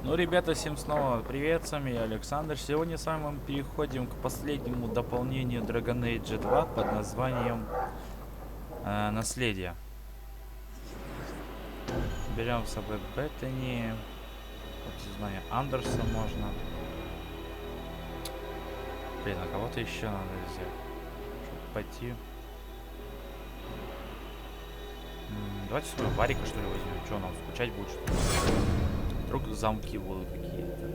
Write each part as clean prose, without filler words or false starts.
Ну, ребята, всем снова привет, с вами я, Александр. Сегодня с вами мы переходим к последнему дополнению Dragon Age 2 под названием Наследие. Берем с собой Беттани, не знаю, Андерса можно. Блин, а кого-то еще надо взять, чтобы пойти. Давайте с собой Варика, что ли, возьмем. Что, нам скучать будет, что ли? Вдруг замки будут какие-то.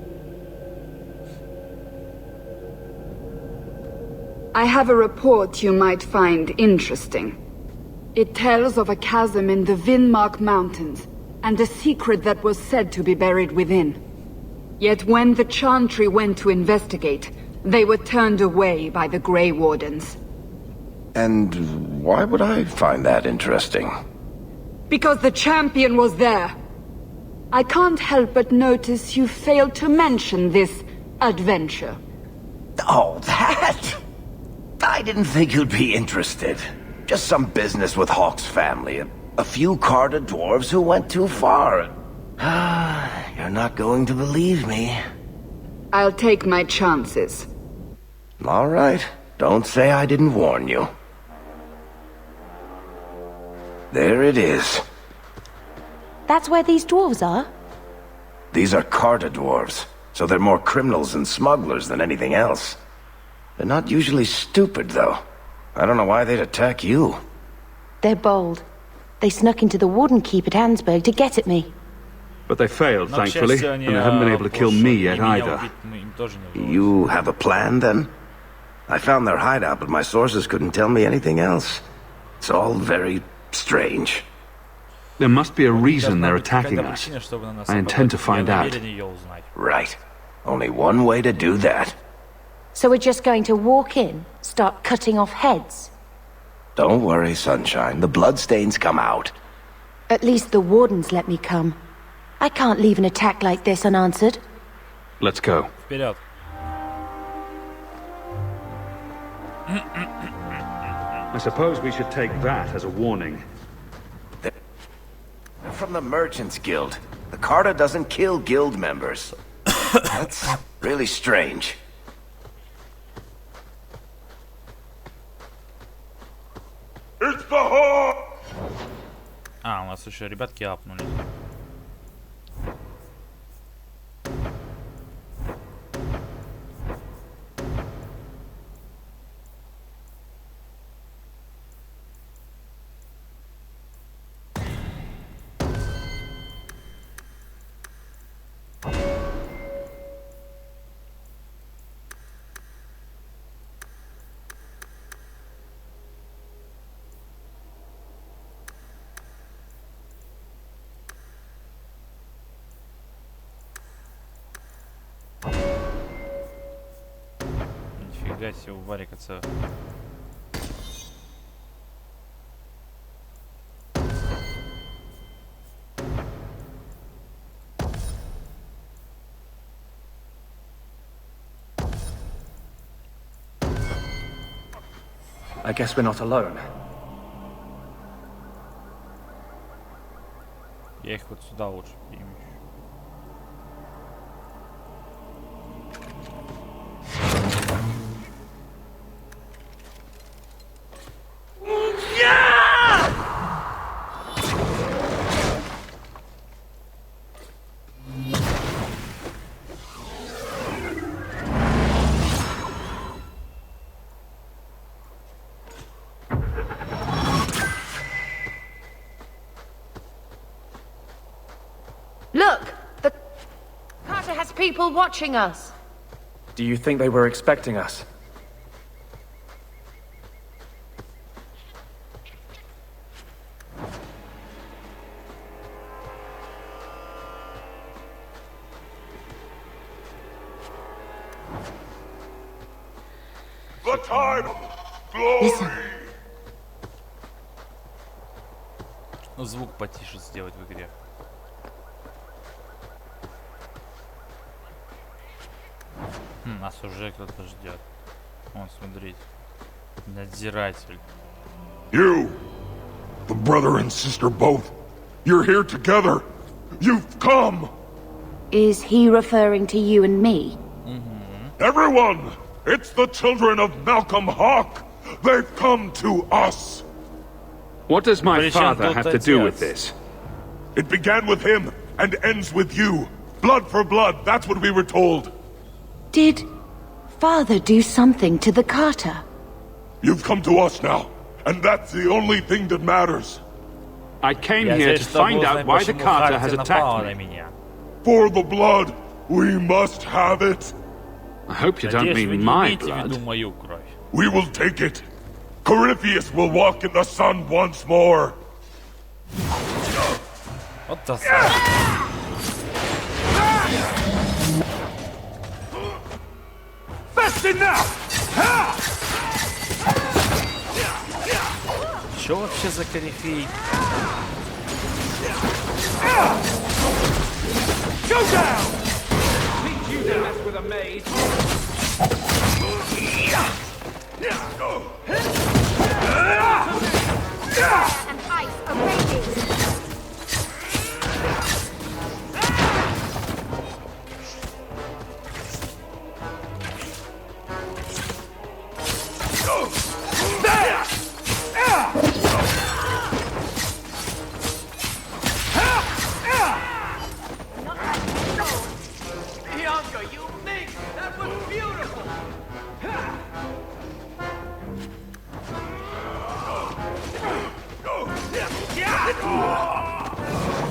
I have a report you might find interesting. It tells of a chasm in the Vinmark Mountains, and a secret that was said to be buried within. Yet when the Chantry went to investigate, they were turned away by the Grey Wardens. And why would I find that interesting? Because the champion was there. I can't help but notice you failed to mention this adventure. Oh, that? I didn't think you'd be interested. Just some business with Hawk's family. A few Carter dwarves who went too far. You're not going to believe me. I'll take my chances. All right. Don't say I didn't warn you. There it is. That's where these dwarves are? These are Carter dwarves, so they're more criminals and smugglers than anything else. They're not usually stupid, though. I don't know why they'd attack you. They're bold. They snuck into the Warden Keep at Ansburg to get at me. But they failed, thankfully, and they haven't been able to kill me yet either. You have a plan, then? I found their hideout, but my sources couldn't tell me anything else. It's all very strange. There must be a reason they're attacking us. I intend to find out. Right. Only one way to do that. So we're just going to walk in, start cutting off heads? Don't worry, Sunshine. The bloodstains come out. At least the Wardens let me come. I can't leave an attack like this unanswered. Let's go. Вперед. I suppose we should take that as a warning. They're from the Merchants Guild. The Carter doesn't kill guild members. That's really strange. It's the Hawk! А, у нас еще ребятки апнули. Нифига себе, у Варика целый. I guess we're not alone. Я их вот сюда лучше перемещу. Look! The Carter has people watching us. Do you think they were expecting us? The time of glory! Listen. Ну, звук потише сделать в игре. Нас уже кто-то ждет. Вон, смотрите. Надзиратель. You, the brother and sister both, you're here together. You've come. Is he referring to you and me? Everyone! It's the children of Malcolm Hawk! They've come to us! What does my father have to do with this? It began with him and ends with you. Blood for blood, that's what we were told. Did Father do something to the Carter? You've come to us now, and that's the only thing that matters. I came here to find out why the Carter has attacked me. For the blood, we must have it. I hope you don't mean my blood. We will take it. Corypheus will walk in the sun once more. What the fuck? That's enough! Чё вообще за корифей? Go down! Teach you to mess with a maid. And ice are raging. Bianca, you mink! That was beautiful!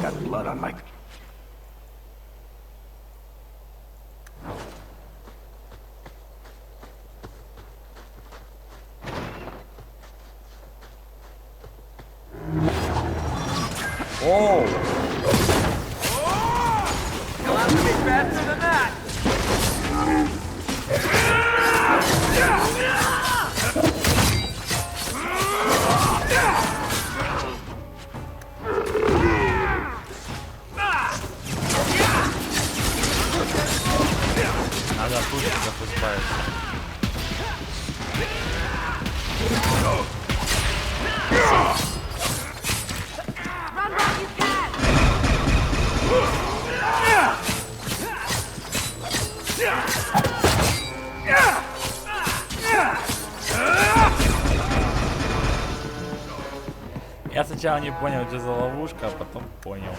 Got blood on my... Оу! You'll have to be faster than that! Надо от ужасов избавиться. Run while you can. Я сначала не понял, что за ловушка, а потом понял.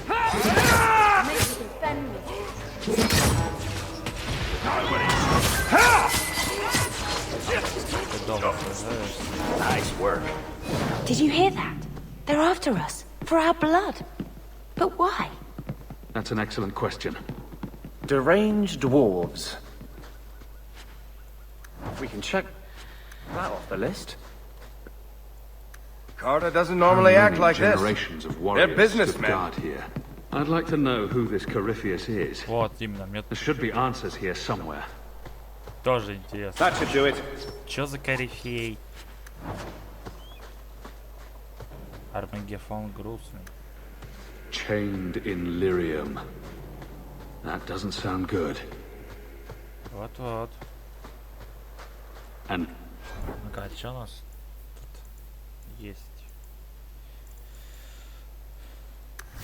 Maybe you can fend me. Ты долго сражаешься. Nice work. Did you hear that? They're after us. For our blood. But why? That's an excellent question. Deranged dwarves. We can check that off the list. Carter doesn't How normally act many like this. generations of warriors stood businessmen. guard here. I'd like to know who this Corypheus is. Вот именно, мне There should be answers here somewhere. тоже интересно. That should do it. Чё за корифей? Армагефон грустный. Chained in lyrium. That doesn't sound good. Вот-вот. And Ну-ка, а чё у нас тут есть?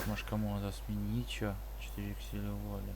Может, кому надо сменить чё? 4 к силе воли.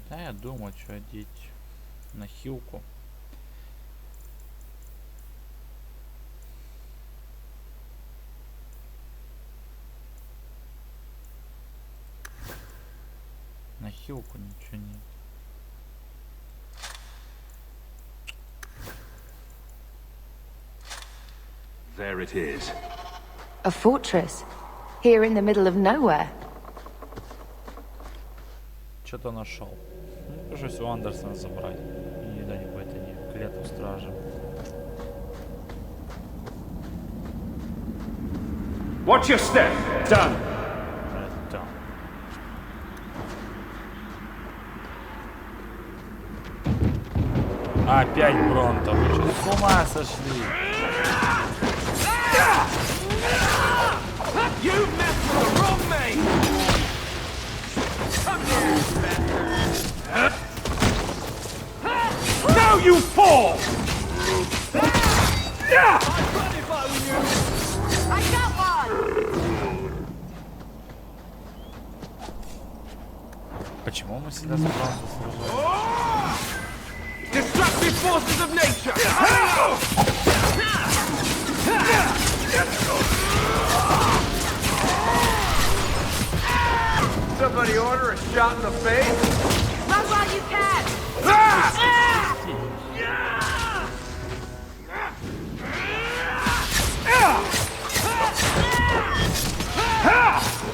Да, я думаю, что одеть на хилку. На хилку ничего нет. there it is. A fortress. Here in the middle of nowhere. Что-то нашел. Ну, пришлось у Андерсона забрать. И где-нибудь они клетку стражи. Watch your step. Done. Опять Бронто, вы что, с ума сошли? You messed with the wrong mate! Come here, Now you fall! I'd run if I were you! I got one! Почему мы всегда с Бронто сражаемся? Destructive forces of nature! Somebody order a shot in the face? Run while you can!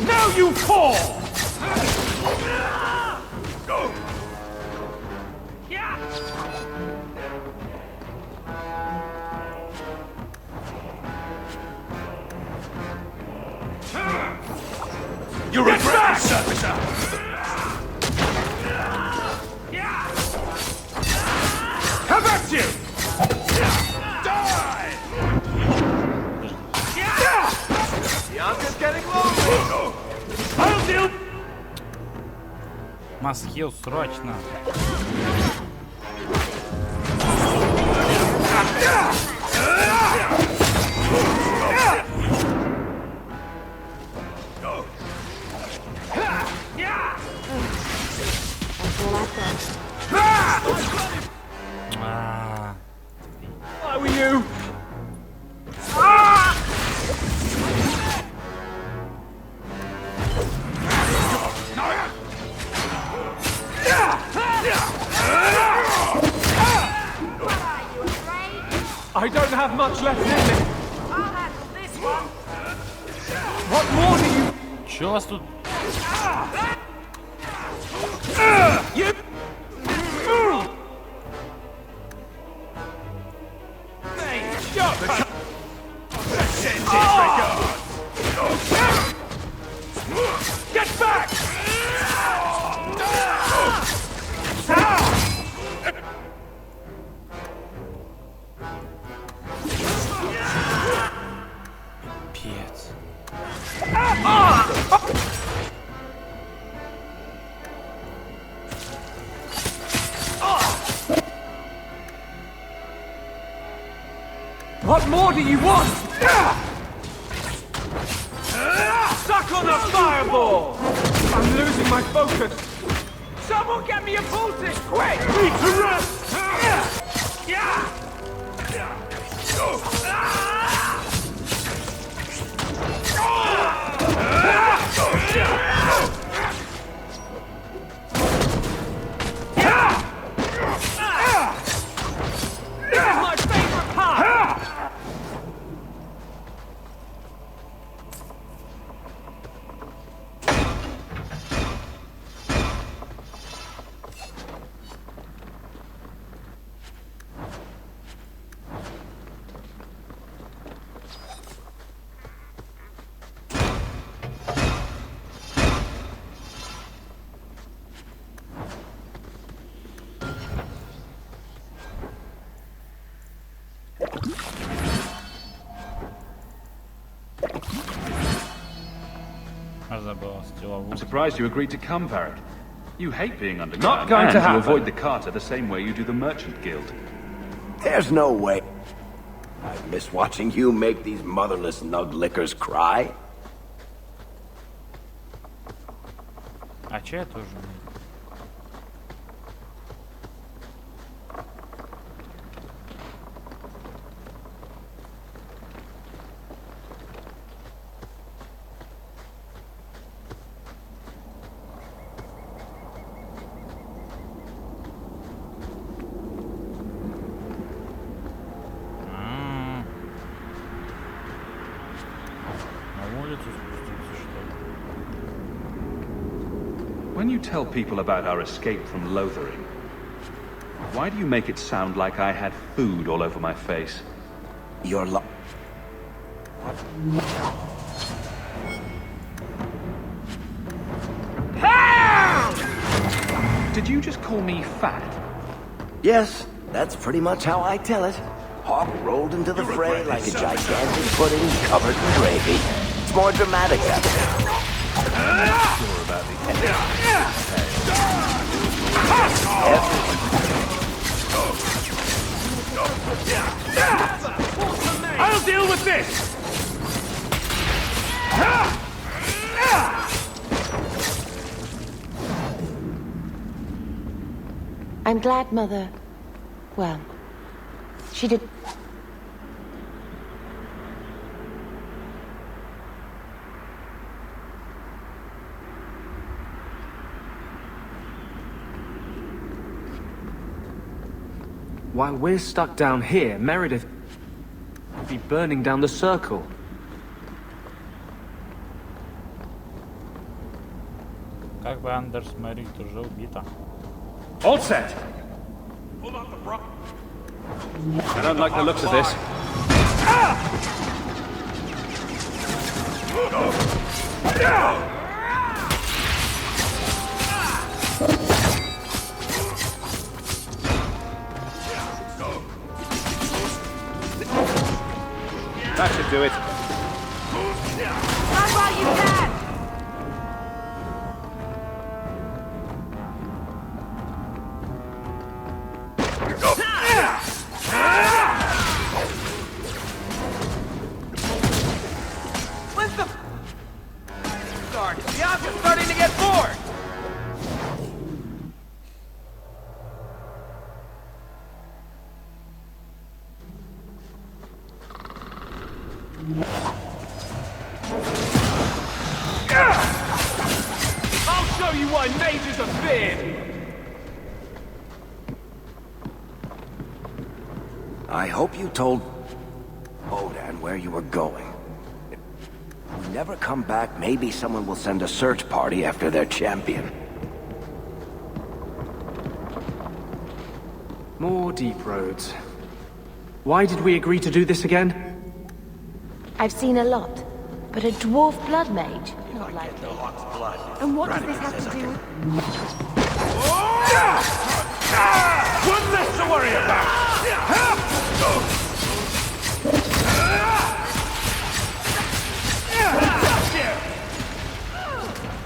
Now you fall! You regret this, officer! Come at you! Die! Bianca's getting lonely! I'll deal! Масхил, срочно! Why were you? I don't have much left in me. I'll handle this one. What more do you... Чё у вас тут? You... Get back! Пипец. What more do you want? Suck on a fireball! I'm losing my focus. Someone get me a poultice, quick! Need to rest! This is my favorite part! I'm surprised you agreed to come, Barrett. You hate being underground. Not going to happen. You avoid the Carter the same way you do the Merchant Guild. There's no way. I miss watching you make these motherless nug-lickers cry. А чё я тоже? When you tell people about our escape from Lothering, why do you make it sound like I had food all over my face? You're Did you just call me fat? Yes, that's pretty much how I tell it. Hawk rolled into the fray like a gigantic pudding covered in gravy. It's more dramatic that way. Sure about the end. I'll deal with this! I'm glad Mother... well, she did... While we're stuck down here, Meredith could be burning down the circle. Как бы Андерс Мэрит уже убита. All set! Pull out the bro. I don't like the looks of this. That should do it. Run while you can! When's the... started? The odds are starting to get bored! I'll show you why mages are feared! I hope you told Bodan where you were going. If you never come back, maybe someone will send a search party after their champion. More deep roads. Why did we agree to do this again? I've seen a lot, but a dwarf blood mage? Not likely. And what does this have to do with... One less to worry about!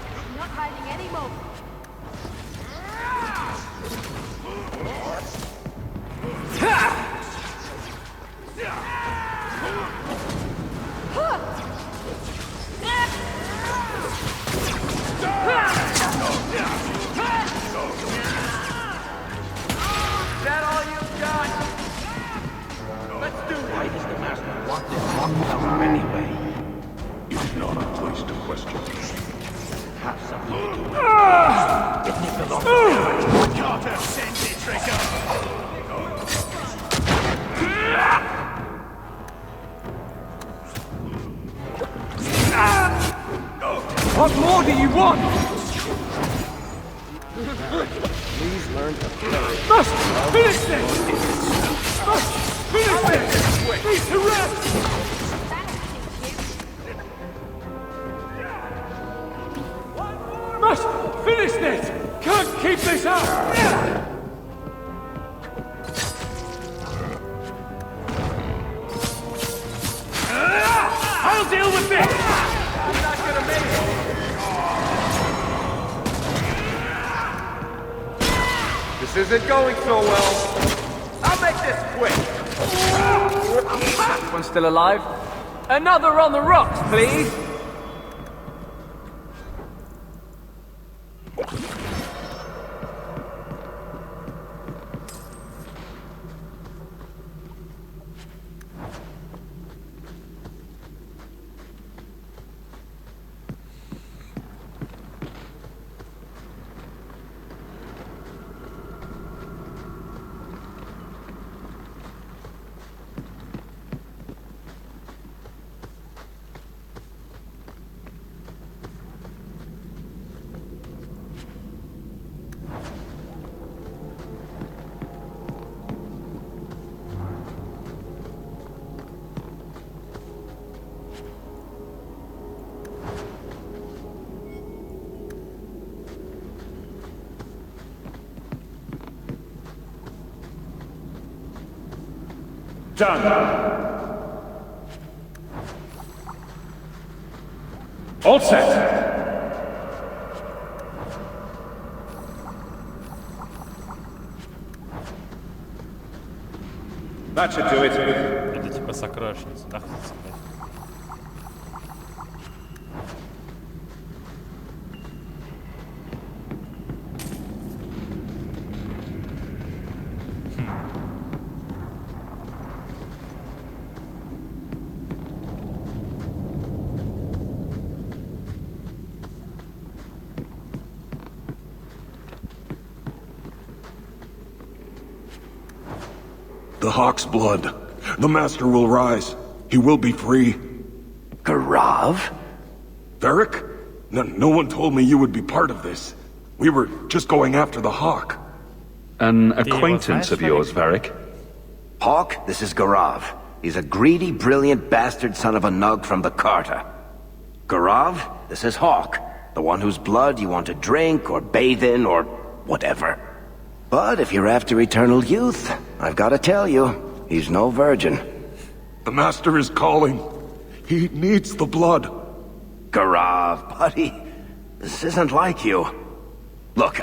I'm not hiding anymore. Is that all you've got? Let's do it! Why does the master want this Hawk power anyway? It's not a place to question. Have something to do with it. Carter, send the trigger! What more do you want? Please learn to play. Must finish this! Must finish this! Need to rest! Must finish this! Can't keep this up! I'll deal with this! I'm not gonna make it! This isn't going so well. I'll make this quick. Anyone still alive? Another on the rocks, please. Done. All set. That should do it. Это типа сокровищница, да? The Hawk's blood. The Master will rise. He will be free. Garav? Varric? No one told me you would be part of this. We were just going after the Hawk. An acquaintance of yours, Varric? Hawk, this is Garav. He's a greedy, brilliant bastard son of a nug from the Carta. Garav, this is Hawk. The one whose blood you want to drink or bathe in or whatever. But if you're after eternal youth, I've got to tell you, he's no virgin. The Master is calling. He needs the blood. Garav, buddy, this isn't like you. Look,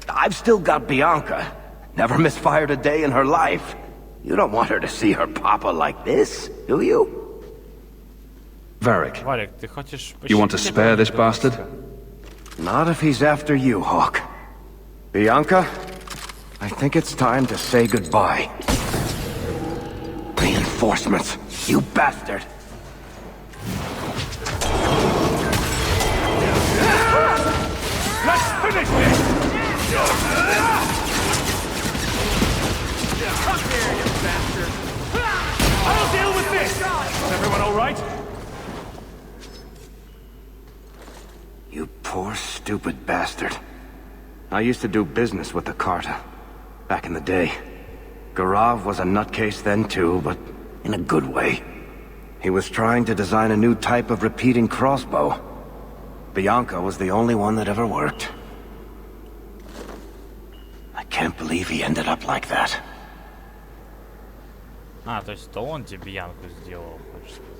I've still got Bianca. Never misfired a day in her life. You don't want her to see her papa like this, do you? Varric, Валик, ты хочешь you want to spare this bastard? Not if he's after you, Hawk. Bianca, I think it's time to say goodbye. Reinforcements, you bastard! Let's finish this! Come here, you bastard! I'll deal with this! Is everyone all right? You poor, stupid bastard. I used to do business with the Carta. Back in the day. Garav was a nutcase then too, but in a good way. He was trying to design a new type of repeating crossbow. Bianca was the only one that ever worked. I can't believe he ended up like that. А, то есть это он тебе Янку сделал, хочешь сказать?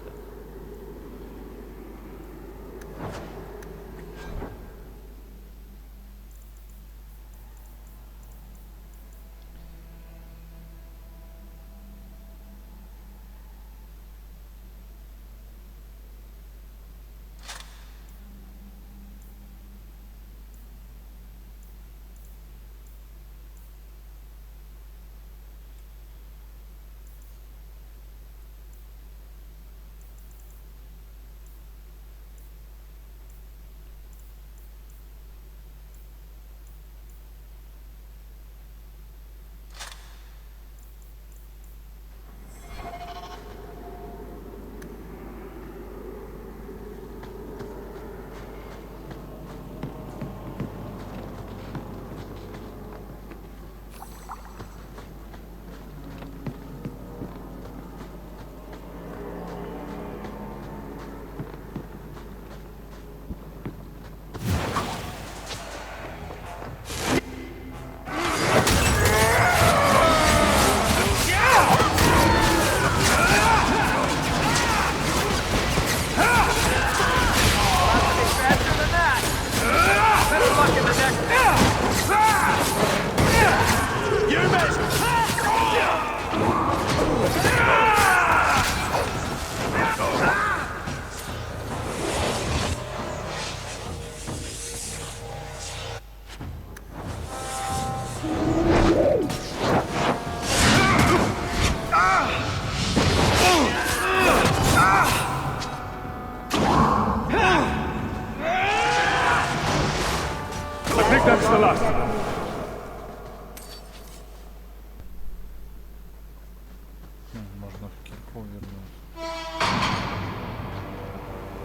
That's the last.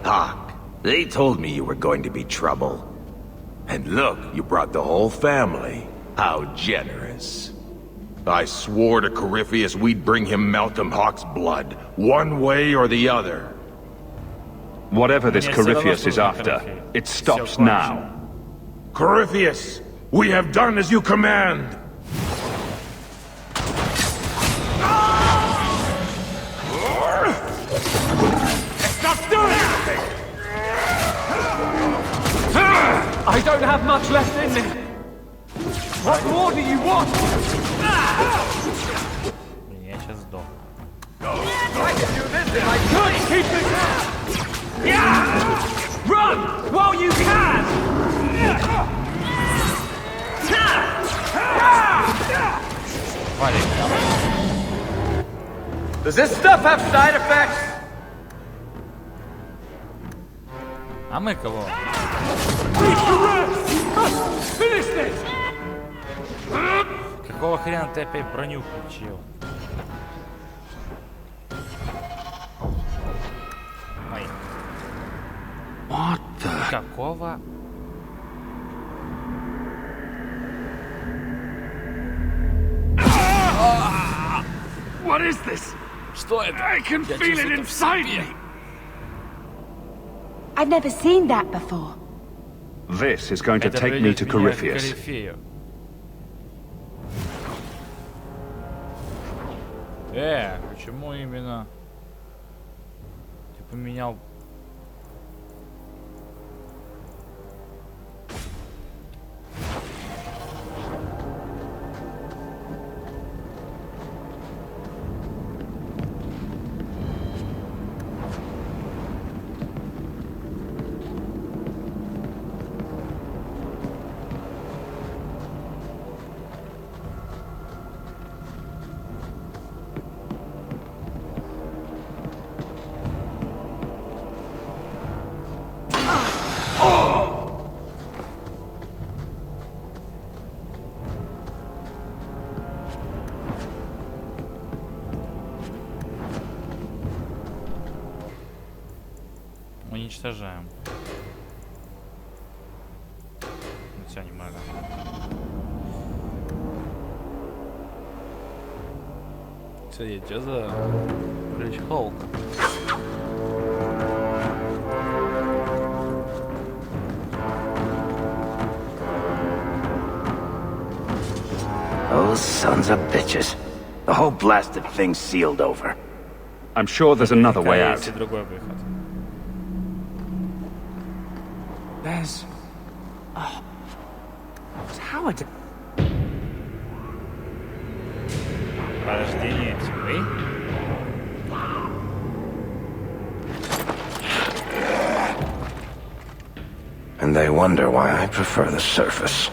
Hawk, they told me you were going to be trouble. And look, you brought the whole family. How generous. I swore to Corypheus we'd bring him Malcolm Hawk's blood, one way or the other. Whatever this Corypheus is after, it stops now. Corypheus, we have done as you command. I don't have much left in me. What more do you want? Я сейчас сдох. I can do this if I could keep it. Yeah! Run while you can. Does this stuff have side effects? А мы кого? Finish this! Какого хрена ты опять броню включил? Ай. What the? Какого? What is this? Что это? I can feel it inside me. I've never seen that before. This is going to Это take me приведет to меня к Corypheus. Корифею. Почему именно ты поменял? Уничтожаем. Все, не могу. Кстати, что за ключ Хоука? Those sons of bitches. The whole blasted thing's sealed over. I'm sure there's another way out. Есть и другой выход. There's a tower. Прохождение тьмы? And they wonder why I prefer the surface.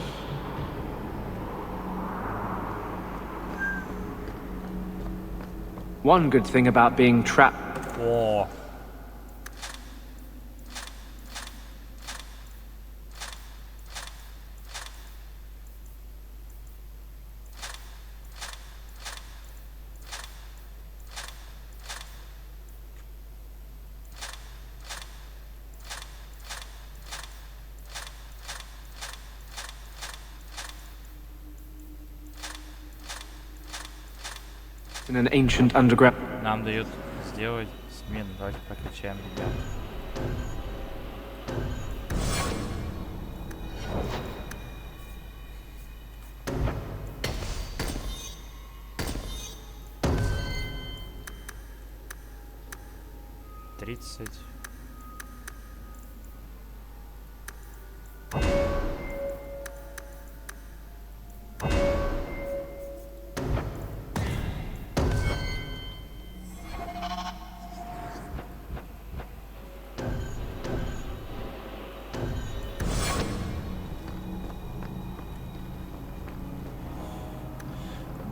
One good thing about being trapped. О, In an ancient underground. нам дают сделать смену. Давайте прокачаем, ребят. Тридцать.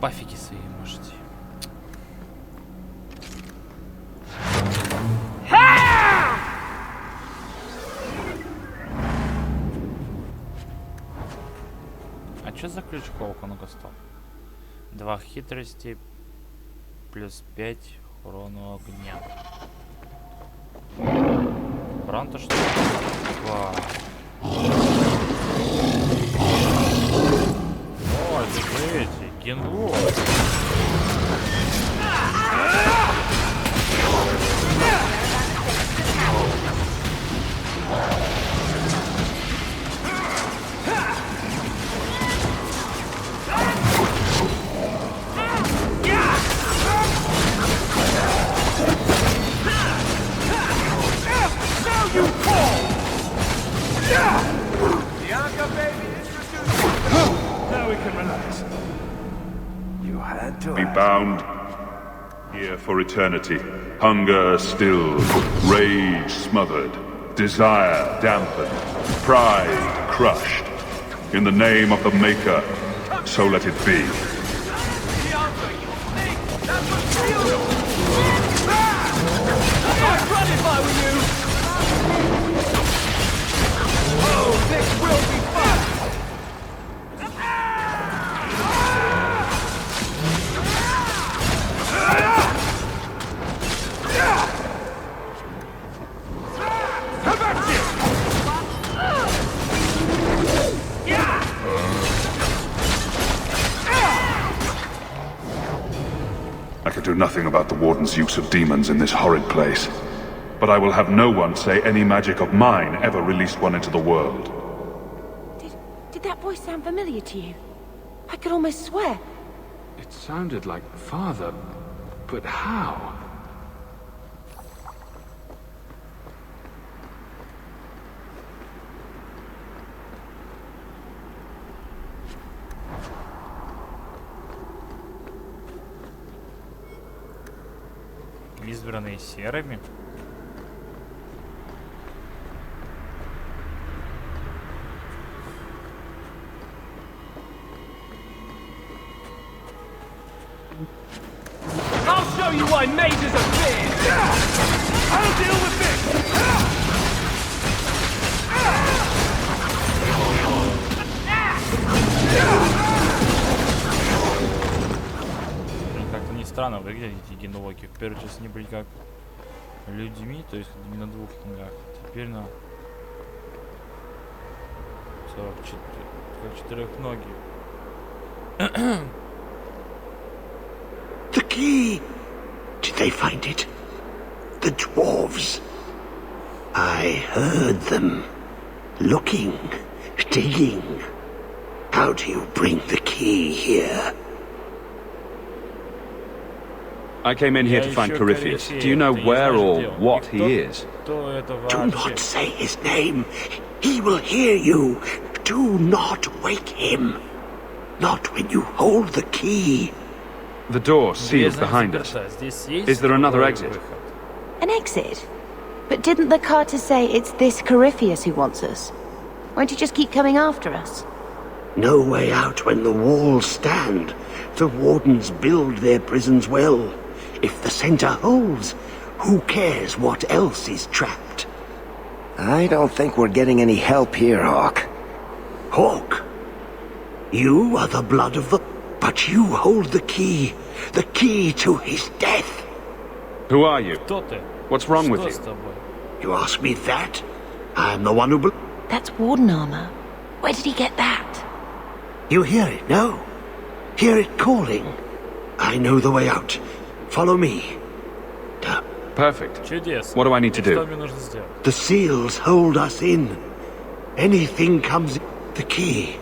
Бафики свои можете. А что за ключ Хоука? Ну-ка, стоп. 2 хитрости плюс 5 урона огня. Урон-то что? Вау. Ой, смотрите, генло. bound here for eternity. Hunger stilled, rage smothered, desire dampened, pride crushed. In the name of the Maker, so let it be. I'd run if I were you! Oh, this will be fun! How about you? I can do nothing about the Warden's use of demons in this horrid place. But I will have no one say any magic of mine ever released one into the world. Did that voice sound familiar to you? I could almost swear. It sounded like Father, but how? Избранные серыми. I'll show you why mages are feared! I'll deal with this! Как-то не странно выглядят эти единологи. В первую очередь они были как людьми, то есть на двух ногах. Теперь на 44, как четырехногие. The key! Did they find it? The dwarves. I heard them. Looking, digging. How do you bring the key here? I came in here to find Corypheus. Do you know where or what he is? Do not say his name. He will hear you. Do not wake him. Not when you hold the key. The door sealed behind us. Is there another exit? An exit? But didn't the Carter say it's this Corypheus who wants us? Won't he just keep coming after us? No way out when the walls stand. The wardens build their prisons well. If the center holds, who cares what else is trapped? I don't think we're getting any help here, Hawk. Hawk? You are the blood of the... But you hold the key to his death. Who are you? Кто ты? What's wrong with Что you? с тобой? You ask me that? I'm the one who... That's Warden armor. Where did he get that? You hear it, no? Hear it calling. I know the way out. Follow me. Perfect. Чудесно. What do I need to Что do? мне нужно сделать? The seals hold us in. Anything comes... The key.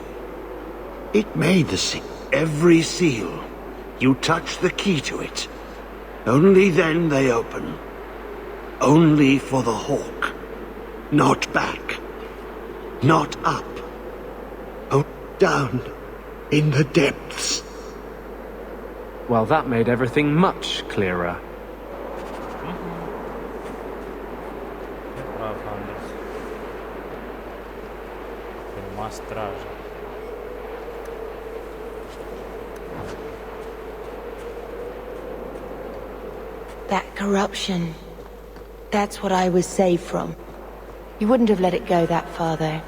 It made the seal. Every seal. You touch the key to it. Only then they open. Only for the Hawk. Not back. Not up. Oh, down. In the depths. Well, that made everything much clearer. Прав, Андерс. Тюрьма стража. That corruption. That's what I was saved from. You wouldn't have let it go that far, though.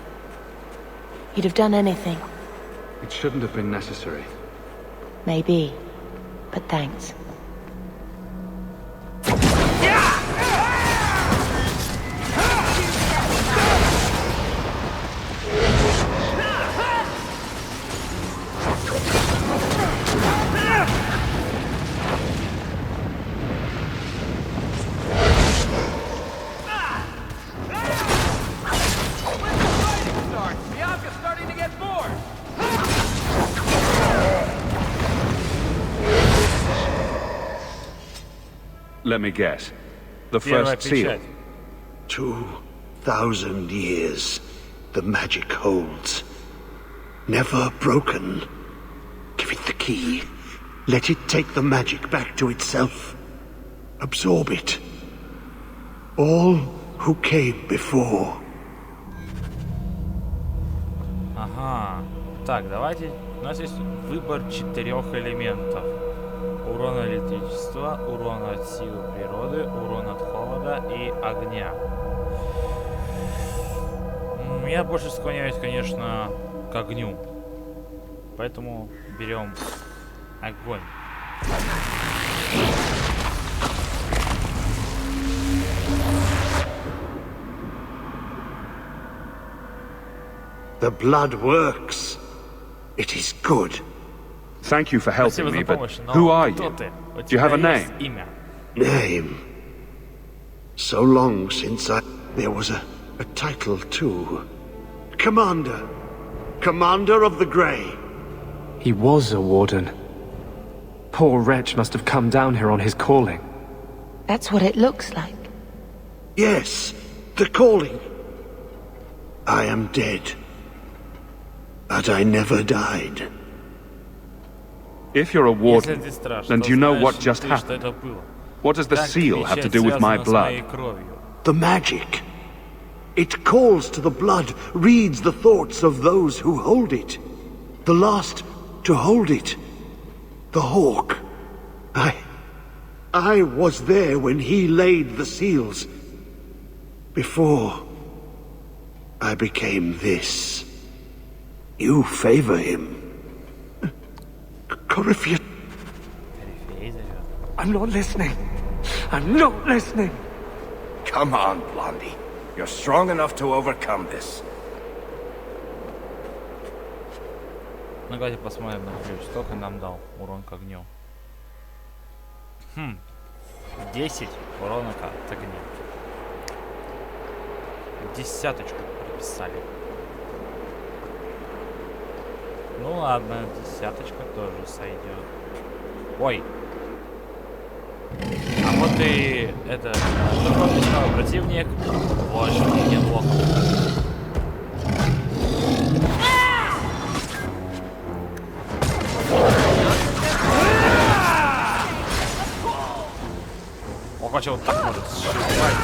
You'd have done anything. It shouldn't have been necessary. Maybe. But thanks. Let me guess. The first seal. 2,000 years the magic holds. Never broken. Give it the key. Let it take the magic back to itself. Absorb it. All who came before. Ага. Так, давайте. У нас есть выбор 4 элементов. Урон от электричества, урон от силы природы, урон от холода и огня. Я больше склоняюсь, конечно, к огню. Поэтому берем огонь. The blood works. It is good. Thank you for helping me, but но who are кто you? ты? У Do you have a тебя есть name? имя? Name. So long since there was a title too. Commander. Commander of the Grey. He was a warden. Poor wretch must have come down here on his calling. That's what it looks like. Yes, the calling. I am dead. But I never died. If you're a warden, Если ты страж, then то do you know знаешь what just ты, что happened? это было. What does the Как seal have to печать do with my связана с моей blood? кровью. The magic. It calls to the blood, reads the thoughts of those who hold it. The last to hold it. The hawk. I was there when he laid the seals. Before I became this. You favor him. Coryphia. I'm not listening. I'm not listening. Come on, Blondie. You're strong enough to overcome this. Ну, давайте посмотрим на ключ. Сколько нам дал урон к огню? 10 урона от огня. Десяточку прописали. Ну ладно, десяточка тоже сойдет. Ой. А вот и это другой противник. Очень неплохо. Ох, а чего вот так может сшибать?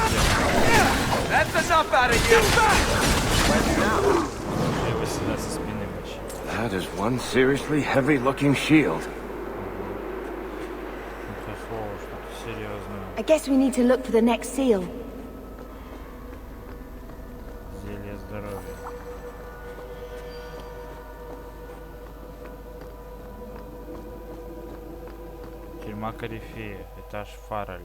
That's enough out of you! Его сюда со спины мочи. That is one seriously heavy-looking shield. Что-то серьезное. I guess we need to look for the next seal. Зелье здоровья. Тюрьма Корифея, этаж Фаррель.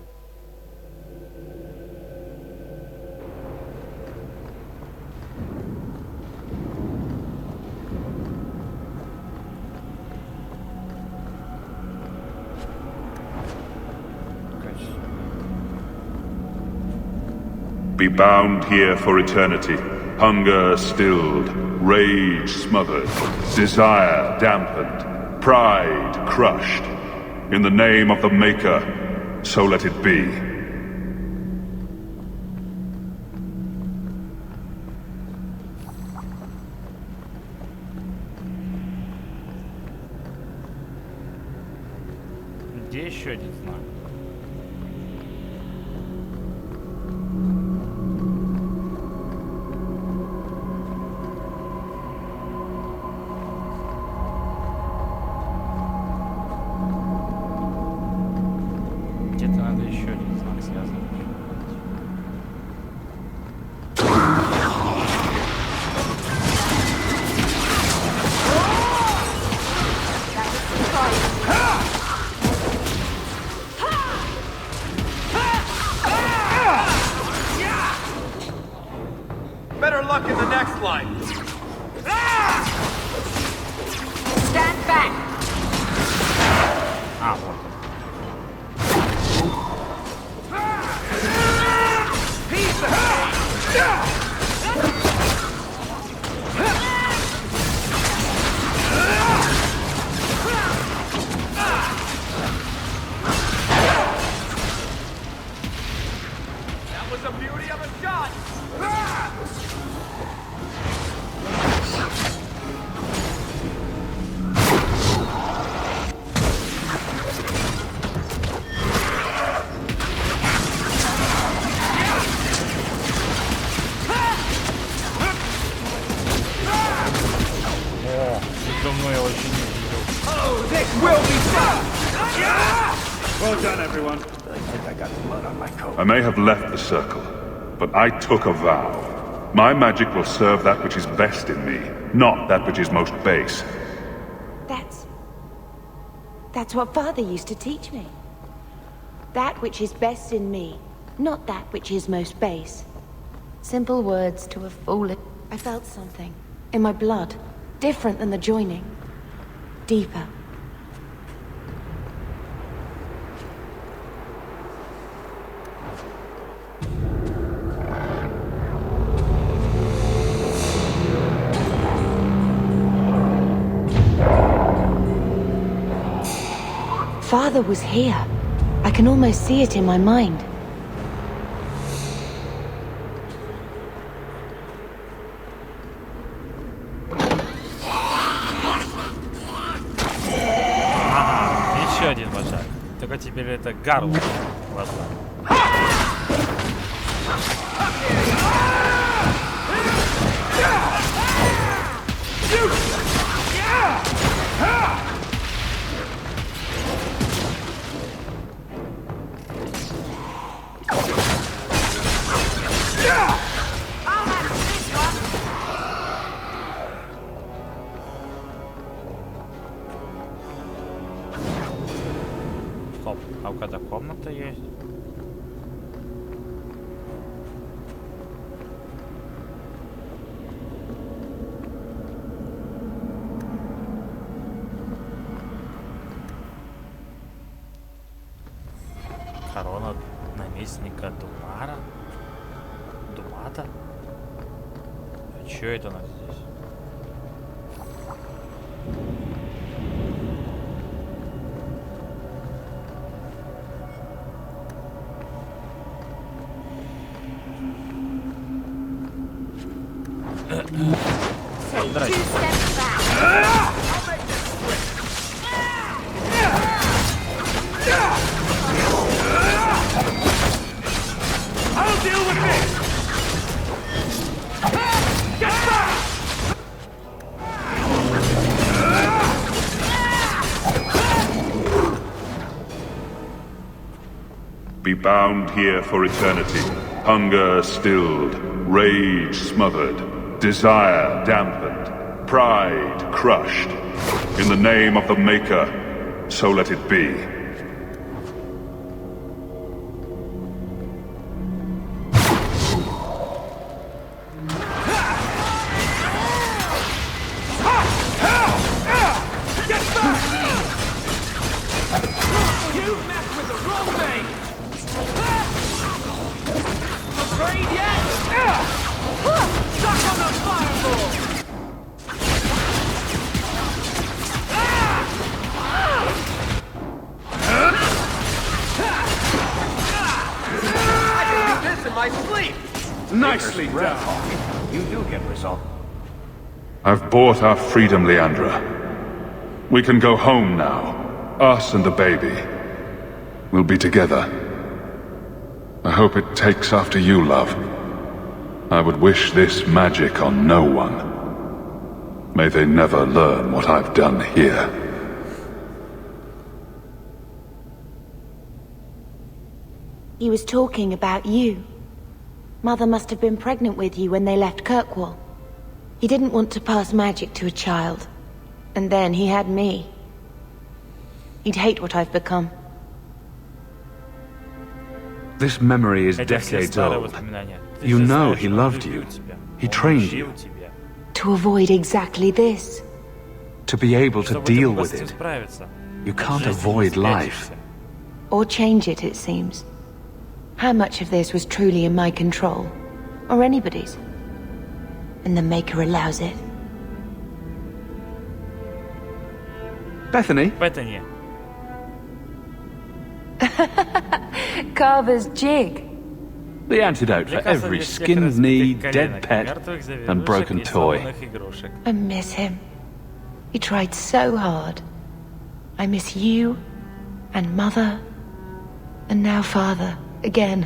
Be bound here for eternity, hunger stilled, rage smothered, desire dampened, pride crushed. In the name of the Maker, so let it be. Где еще один знак? Где-то надо еще один знак связан. Better luck in the next line. Stand back! А, вот. That was a beauty of a shot! давно я вообще не видел. Oh, this will be fun! Well done, everyone. I think I got blood on my coat. I may have left the circle, but I took a vow. My magic will serve that which is best in me, not that which is most base. That's what Father used to teach me. That which is best in me, not that which is most base. Simple words to a fool. I felt something in my blood, different than the joining. Deeper. Father was here. I can almost see it in my mind. Ага, еще один вожак. Только теперь это Гарл вожак. Стоп, а у когда комната есть? Корона наместника Думара? Думата? А чё это у нас здесь? Здрасте. Be bound here for eternity. Hunger stilled, rage smothered, desire dampened, pride crushed. In the name of the Maker, so let it be. Nicely done. You do get result. I've bought our freedom, Leandra. We can go home now. Us and the baby. We'll be together. I hope it takes after you, love. I would wish this magic on no one. May they never learn what I've done here. He was talking about you. Mother must have been pregnant with you when they left Kirkwall. He didn't want to pass magic to a child. And then he had me. He'd hate what I've become. This memory is Это все decades старые old. воспоминания. Ты You же know знаешь, he он loved любил you. тебя. He Он trained учил you. тебя. To avoid exactly this. To be able to Чтобы ты deal мог with с этим it, справиться. you can't Жизнь не avoid life. спрячешься. Or change it, it seems. How much of this was truly in my control? Or anybody's? And the Maker allows it. Bethany, Беттани. Carver's jig. the antidote for Лекарство every для всех skinned разбитых knee, коленок, dead pet, мертвых and заведушек broken и toy. сломанных игрушек. I miss him. He tried so hard. I miss you, and Mother, and now Father, again.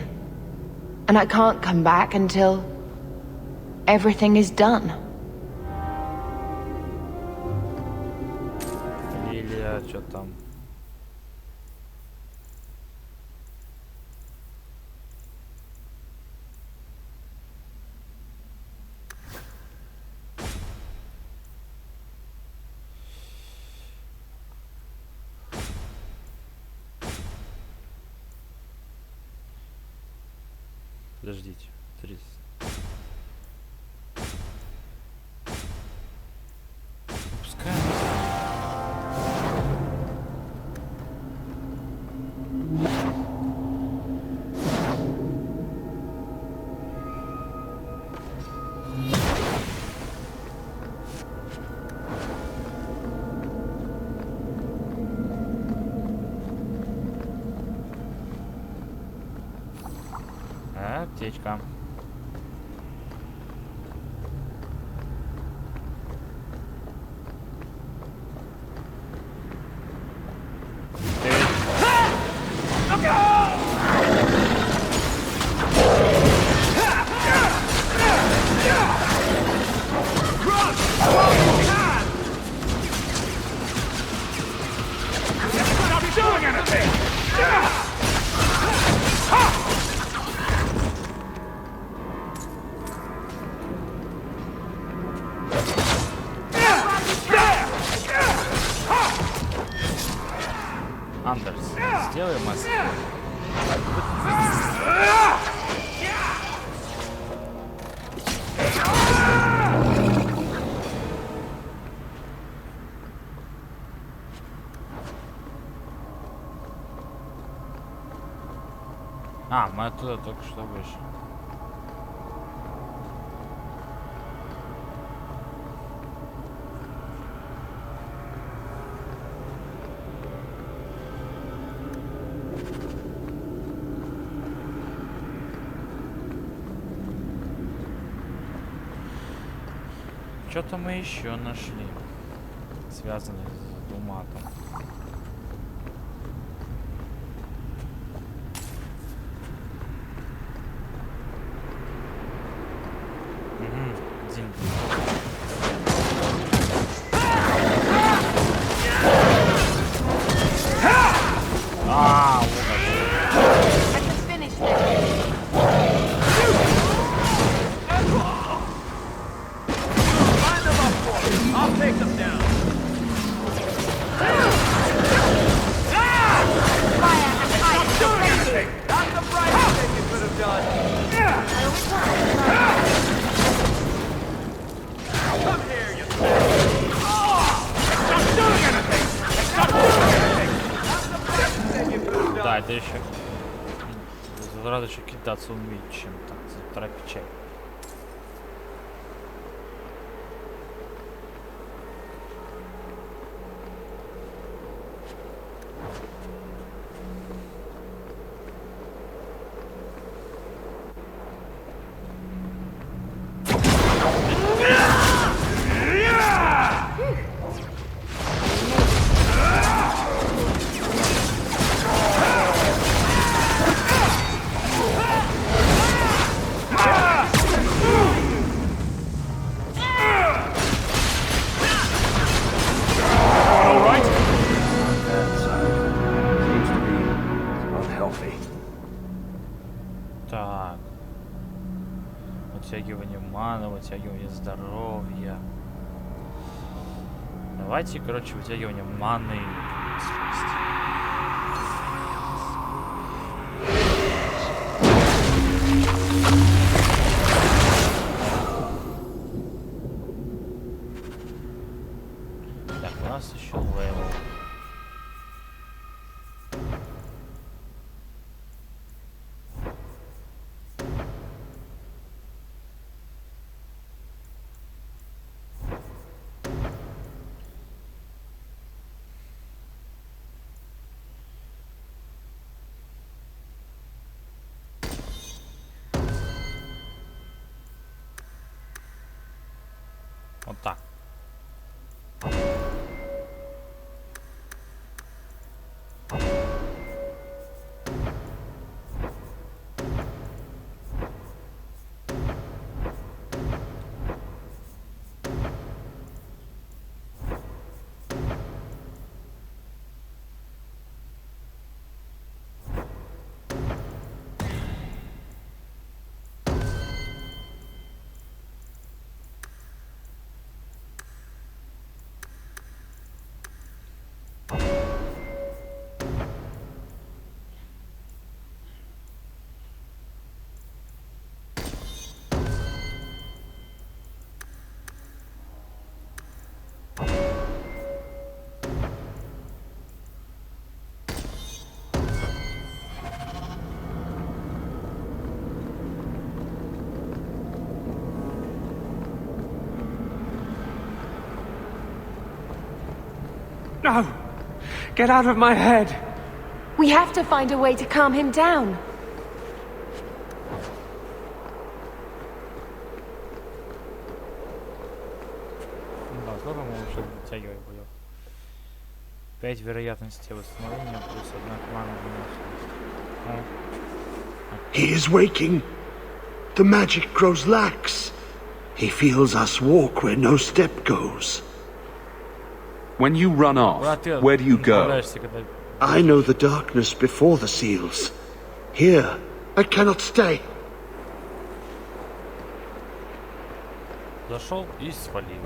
And I can't come back until everything is done. что там. Подождите. 30. Пускай. Аптечка. Андерс, сделай маску. А, мы оттуда только что вышли. Что-то мы еще нашли, связанное с Думатом. Деньги. А, вот I'll take them down. Fire and fire. Stop doing anything. That's the brightest thing you could have done. Come here, you. Stop doing anything. Stop doing anything. That's the brightest thing you could have done. Да, это еще. Сразу еще кидаться умеет чем-то. Торопичай. Вытягивание маны, вытягивание здоровья. Давайте, короче, вытягивание маны. Так, у нас еще левел. Вот так. No! Get out of my head! We have to find a way to calm him down. Да, здорово, мы уже дотягиваем боёв. 5 вероятностей восстановления плюс 1 команда. He is waking. The magic grows lax. He feels us walk where no step goes. When you run off, where do you go? I know the darkness before the seals. Here, I cannot stay. Зашел и свалил.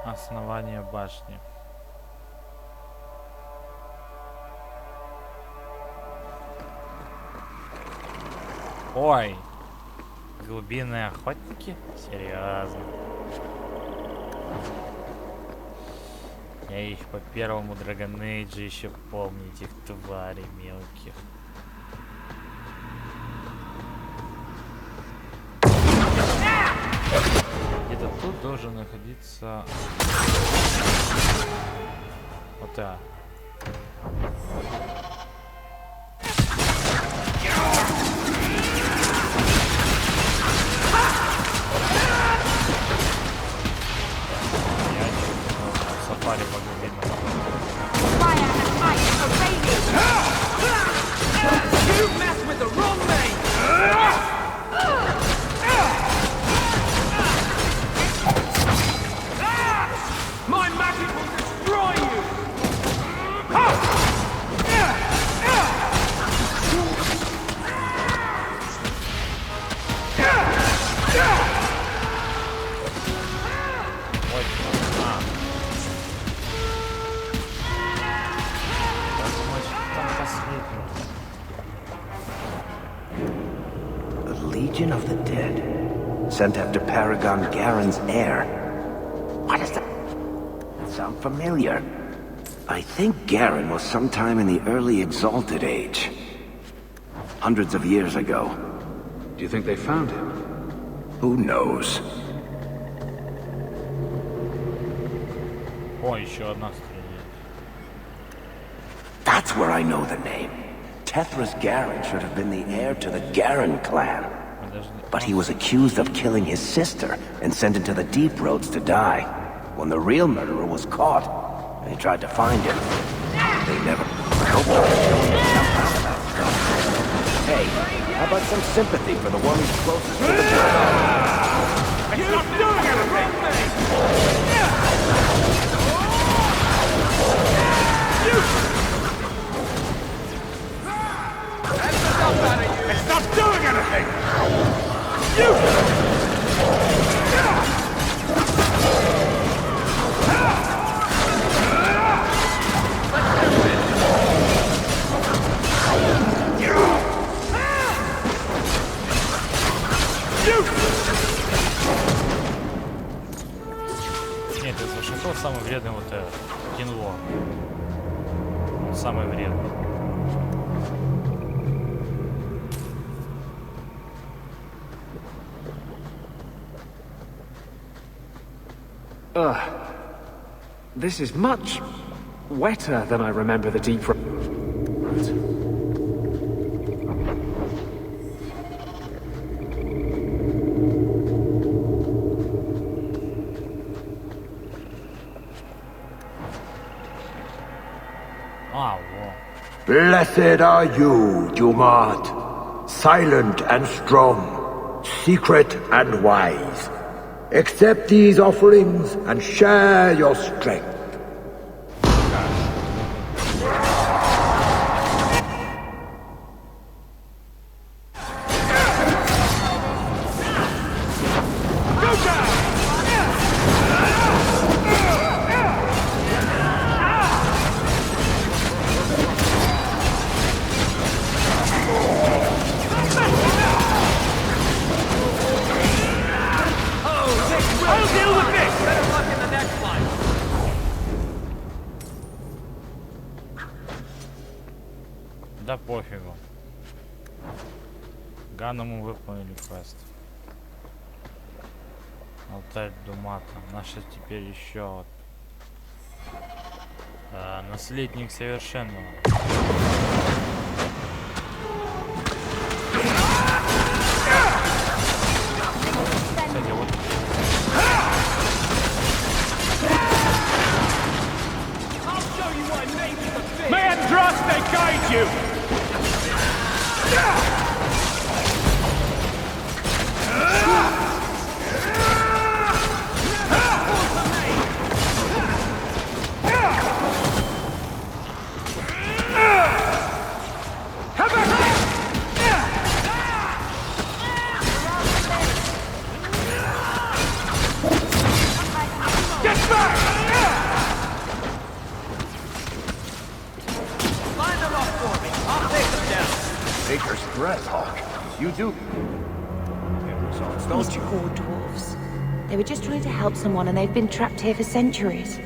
Основание башни. Ой, глубинные охотники? Серьезно. Я их по первому Dragon Age еще помню, этих тварей мелких. Где-то тут должен находиться... Вот так. Сафари по глубинному. You mess with the wrong thing! My magic will destroy you! The Legion of the Dead, sent after Paragon Garen's heir. What is that? Sound familiar? I think Garen was sometime in the early Exalted Age. Hundreds of years ago. Do you think they found him? Who knows? О, еще одна стрелять. That's where I know the name. Tethras Garen should have been the heir to the Garen clan. But he was accused of killing his sister and sent into the deep roads to die. When the real murderer was caught, they tried to find him. They never... Hey, how about some sympathy for the one who's closest to the door? You're not doing anything! That's enough out of you! It's not doing anything! Нет, это большинство самый вредный вот этот. Кинло. Он самый вредный. This is much wetter than I remember the deep road. Blessed are you, Dumart, silent and strong, secret and wise. Accept these offerings and share your strength. Да пофигу. Ганному выполнили квест. Алтарь Думата. Наша теперь еще вот. Наследник совершенного. Кстати, вот. May Andraste guide you! You do. These poor dwarves. They were just trying to help someone and they've been trapped here for centuries.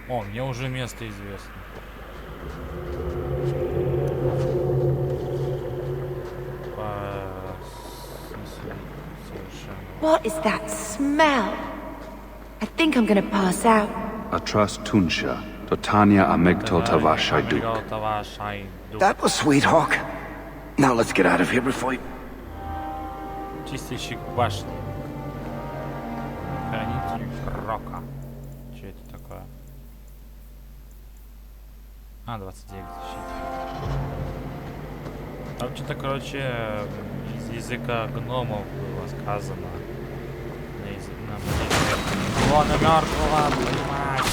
О, мне уже место известно. What is that smell? I think I'm gonna pass out. Atras tunsha, totania amegto tavashaiduk. That was sweet, Hawk. Now let's get out of here before you... Чистильщик башни. Хранитель рока. Что это такое? А, 29 защиты. Там что-то, короче, из языка гномов было сказано. Вон на мертвого, понимаешь?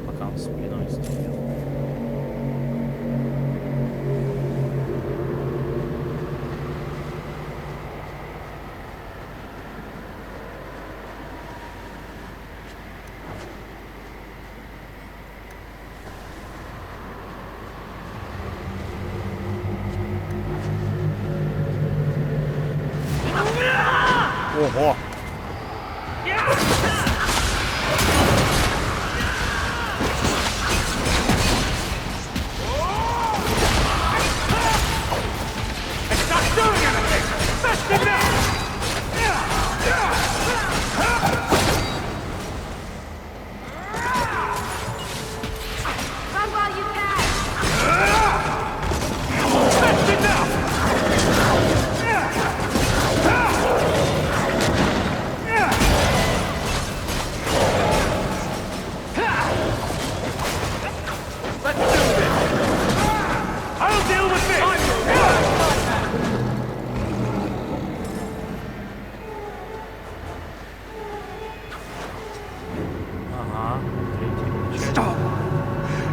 Пока он спиной стоял. Ого!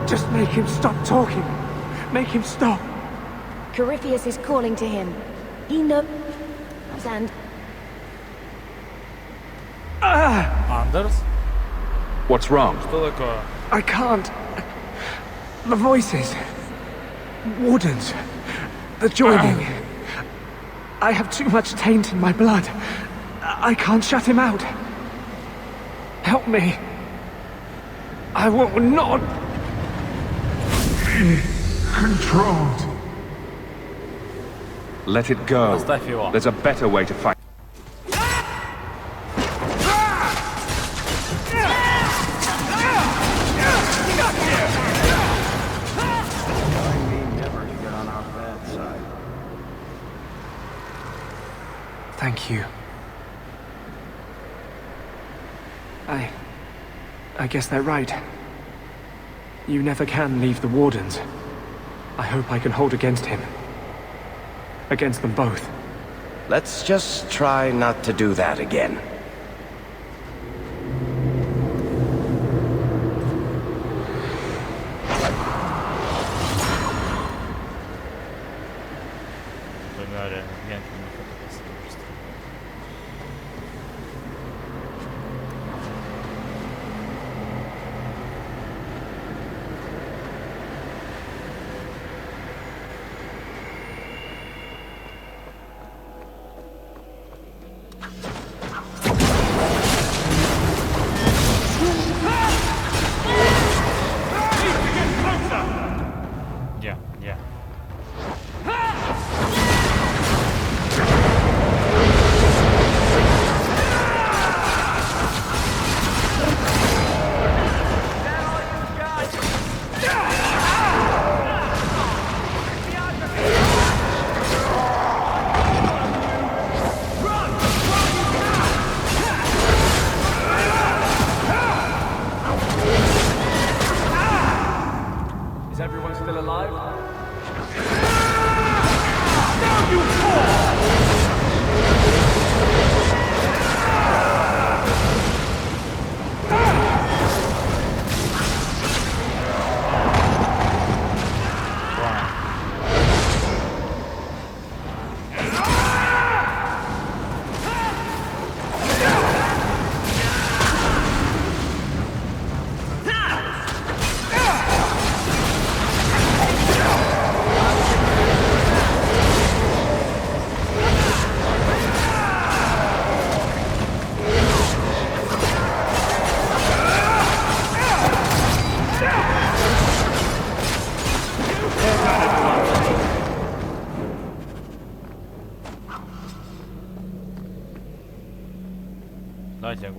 Just make him stop talking. Make him stop. Corypheus is calling to him. He knows and... Anders? What's wrong? Что такое? I can't. The voices. Wardens. The joining. I have too much taint in my blood. I can't shut him out. Help me. I will not be controlled. Let it go. Оставь его. There's a better way to fight. Thank you. I guess they're right. You never can leave the Wardens. I hope I can hold against him. Against them both. Let's just try not to do that again.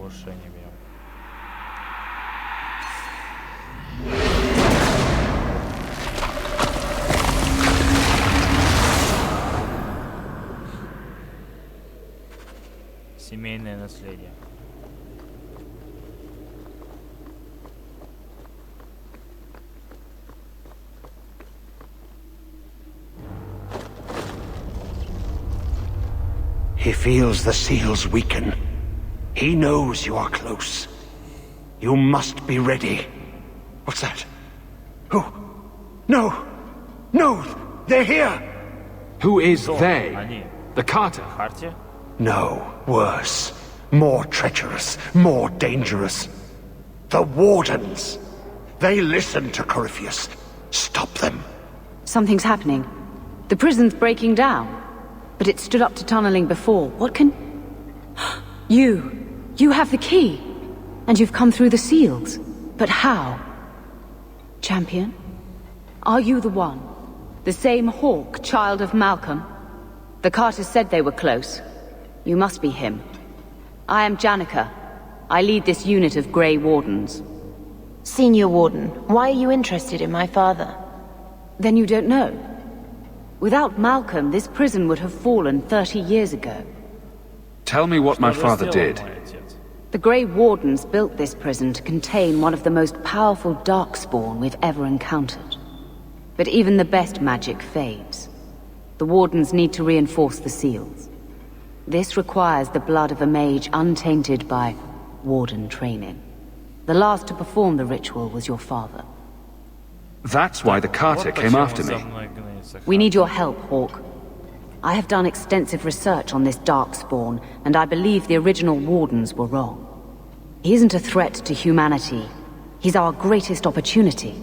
Оглушение берем. Семейное наследие. He feels the seals weaken. He knows you are close. You must be ready. What's that? Who? No! No! They're here! Who is they? The Carter? No, worse. More treacherous, more dangerous. The Wardens. They listen to Corypheus. Stop them. Something's happening. The prison's breaking down. But it stood up to tunneling before. What can... You have the key. And you've come through the seals. But how? Champion? Are you the one? The same Hawk, child of Malcolm? The Carters said they were close. You must be him. I am Janica. I lead this unit of Grey Wardens. Senior Warden, why are you interested in my father? Then you don't know. Without Malcolm, this prison would have fallen 30 years ago. Tell me what my father did. The Grey Wardens built this prison to contain one of the most powerful darkspawn we've ever encountered. But even the best magic fades. The Wardens need to reinforce the seals. This requires the blood of a mage untainted by Warden training. The last to perform the ritual was your father. That's why the Carter came after me. We need your help, Hawk. I have done extensive research on this darkspawn, and I believe the original Wardens were wrong. He isn't a threat to humanity. He's our greatest opportunity.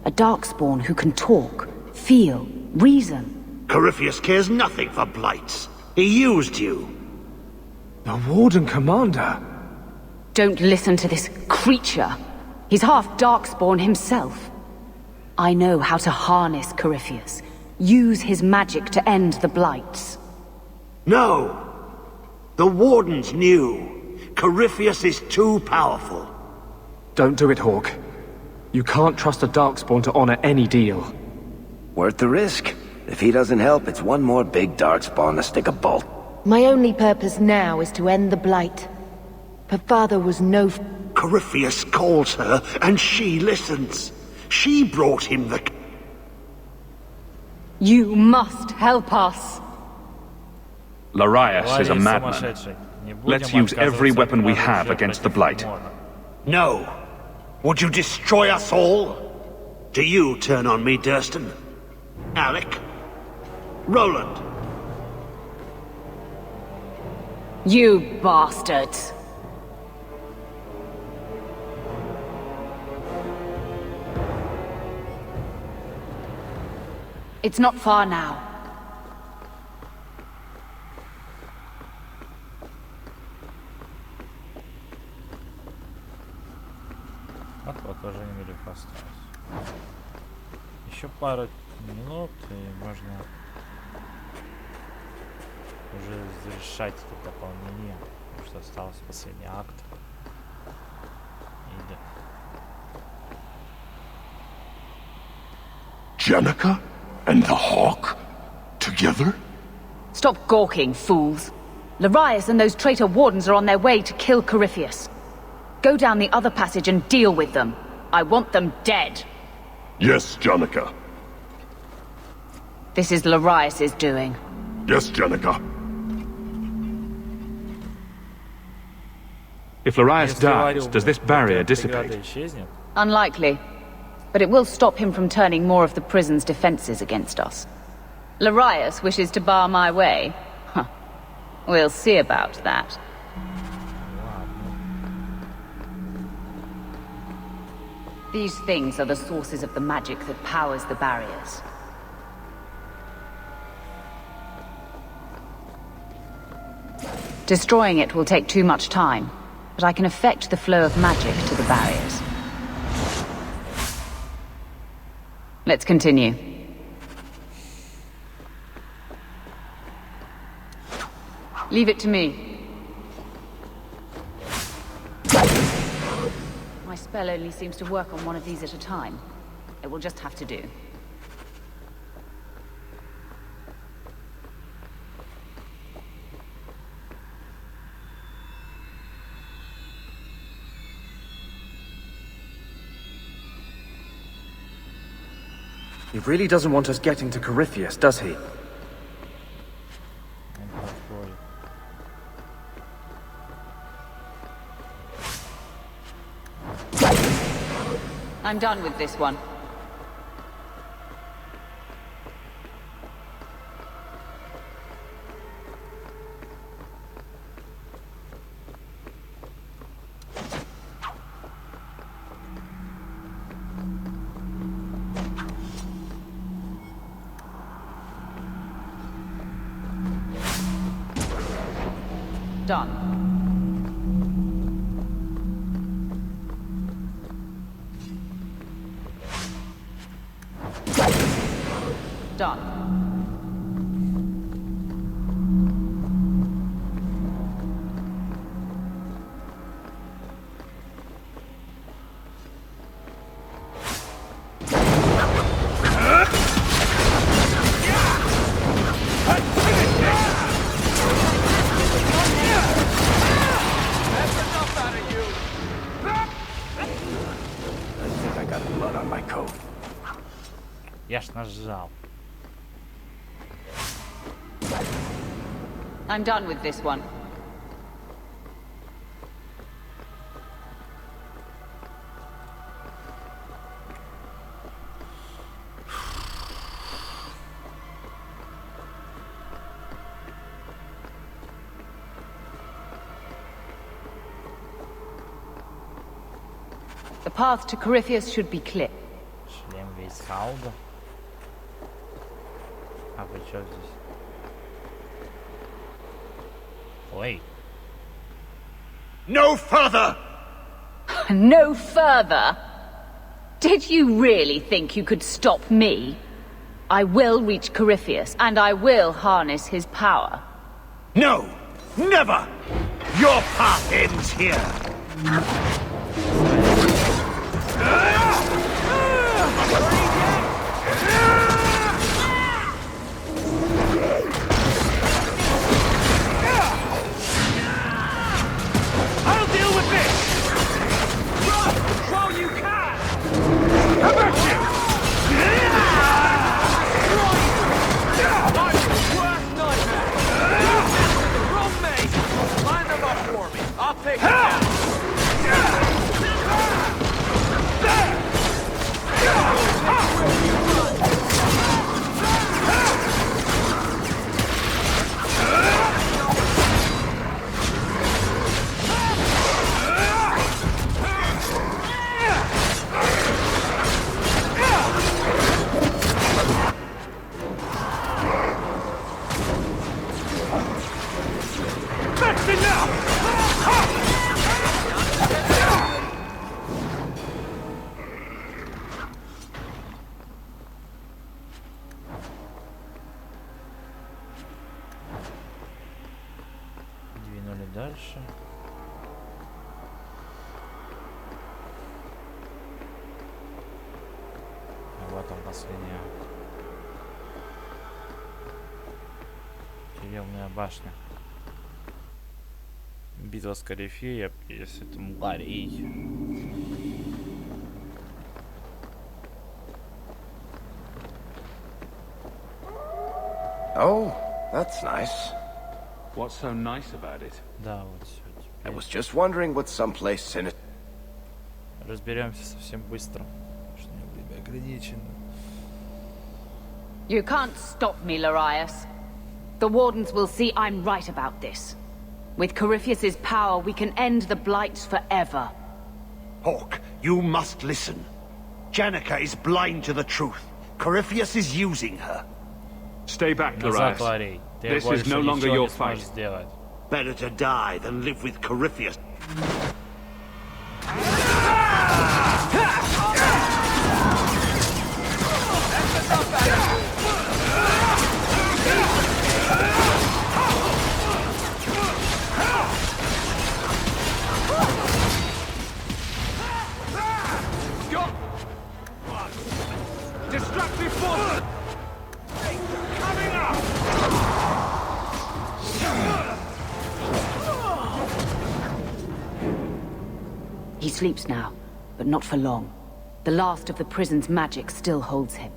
A darkspawn who can talk, feel, reason. Corypheus cares nothing for blights. He used you. The Warden Commander? Don't listen to this creature. He's half darkspawn himself. I know how to harness Corypheus. Use his magic to end the blights. No! The Wardens knew. Corypheus is too powerful. Don't do it, Hawk. You can't trust a darkspawn to honor any deal. Worth the risk. If he doesn't help, it's one more big darkspawn to stick a bolt. My only purpose now is to end the blight. Her father was no... Corypheus calls her, and she listens. She brought him the... You must help us. Larius is a madman. Let's use every weapon we have against the blight. No. Would you destroy us all? Do you turn on me, Durston? Alec? Roland? You bastards. It's not far now. Отложение легко осталось. Еще пару минут и можно уже завершать это дополнение, потому что остался последний акт. Janica and the Hawk? Together? Stop gawking, fools. Larius and those traitor Wardens are on their way to kill Corypheus. Go down the other passage and deal with them. I want them dead. Yes, Janica. This is Larius's doing. Yes, Janica. If Larius dies, does this barrier dissipate? Unlikely. But it will stop him from turning more of the prison's defenses against us. Larius wishes to bar my way. Huh. We'll see about that. These things are the sources of the magic that powers the barriers. Destroying it will take too much time, but I can affect the flow of magic to the barriers. Let's continue. Leave it to me. My spell only seems to work on one of these at a time. It will just have to do. He really doesn't want us getting to Corypheus, does he? I'm done with this one. Done. Done. Я ж нажал. I'm done with this one. The path to Corypheus should be clear. Шлем весь Хауда. А вы чё здесь? Ой. No further! No further? Did you really think you could stop me? I will reach Corypheus, and I will harness his power. No! Never! Your path ends here! I'll deal with this! Run! While you can! How about you? I'm your worst nightmare! From me! Line them up for me. I'll take them down. That's enough! Двинули дальше. А вот он последняя. Тюремная башня. Битва с Корифеем, если это говорить. Oh, that's nice. What's so nice about it? Да, вот все. I was just wondering what someplace in it. Разберемся совсем быстро. Что у меня время ограничено. You can't stop me, Larius. The Wardens will see I'm right about this. With Corypheus's power, we can end the Blight forever. Hawk, you must listen. Janica is blind to the truth. Corypheus is using her. Stay back, Назад, Larius. Ларей. Ты This is больше no longer ничего your не сможешь fight. сделать. Better to die than live with Corypheus. He sleeps now, but not for long. The last of the prison's magic still holds him.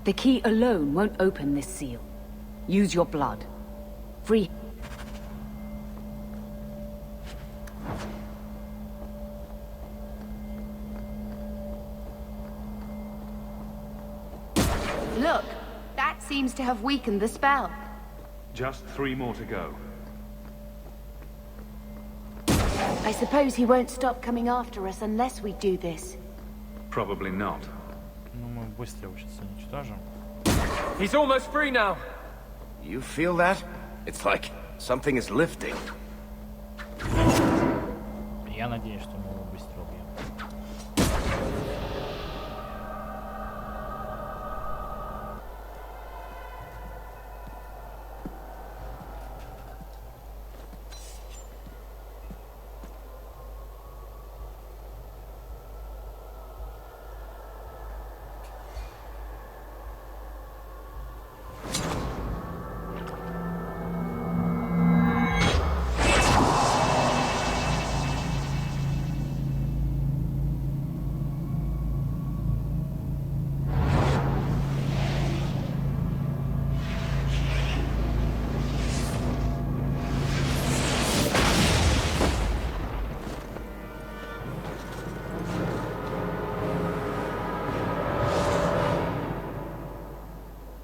The key alone won't open this seal. Use your blood. Free. Look, that seems to have weakened the spell. Just 3 more to go. I suppose he won't stop coming after us unless we do this. Probably not. Ну, мы быстро его сейчас уничтожим. He's almost free now. You feel that? It's like something is lifting. Я надеюсь, что мы его быстро убьем.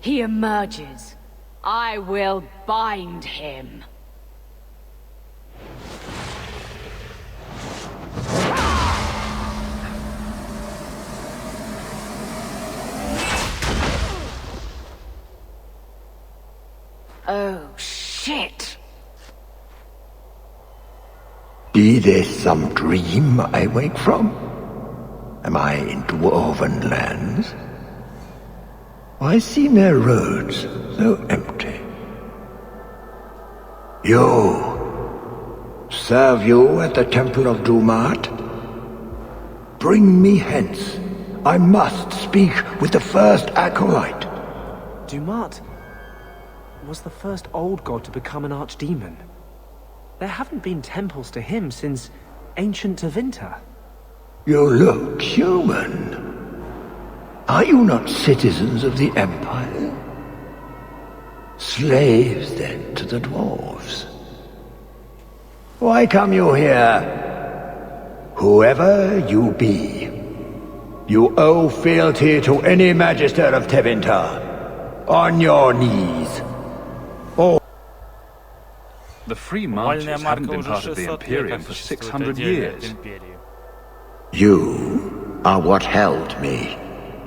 He emerges. I will bind him. Oh, shit. Be this some dream I wake from? Am I in dwarven lands? Why seem their roads so empty? You! Serve you at the Temple of Dumat? Bring me hence. I must speak with the first acolyte. Dumat was the first old god to become an archdemon. There haven't been temples to him since ancient Tevinter. You look human. Are you not citizens of the Empire? Slaves, then, to the dwarves? Why come you here? Whoever you be, you owe fealty to any magister of Tevinter. On your knees. Or the Free Marches haven't been part of the Imperium for 600 years. You are what held me.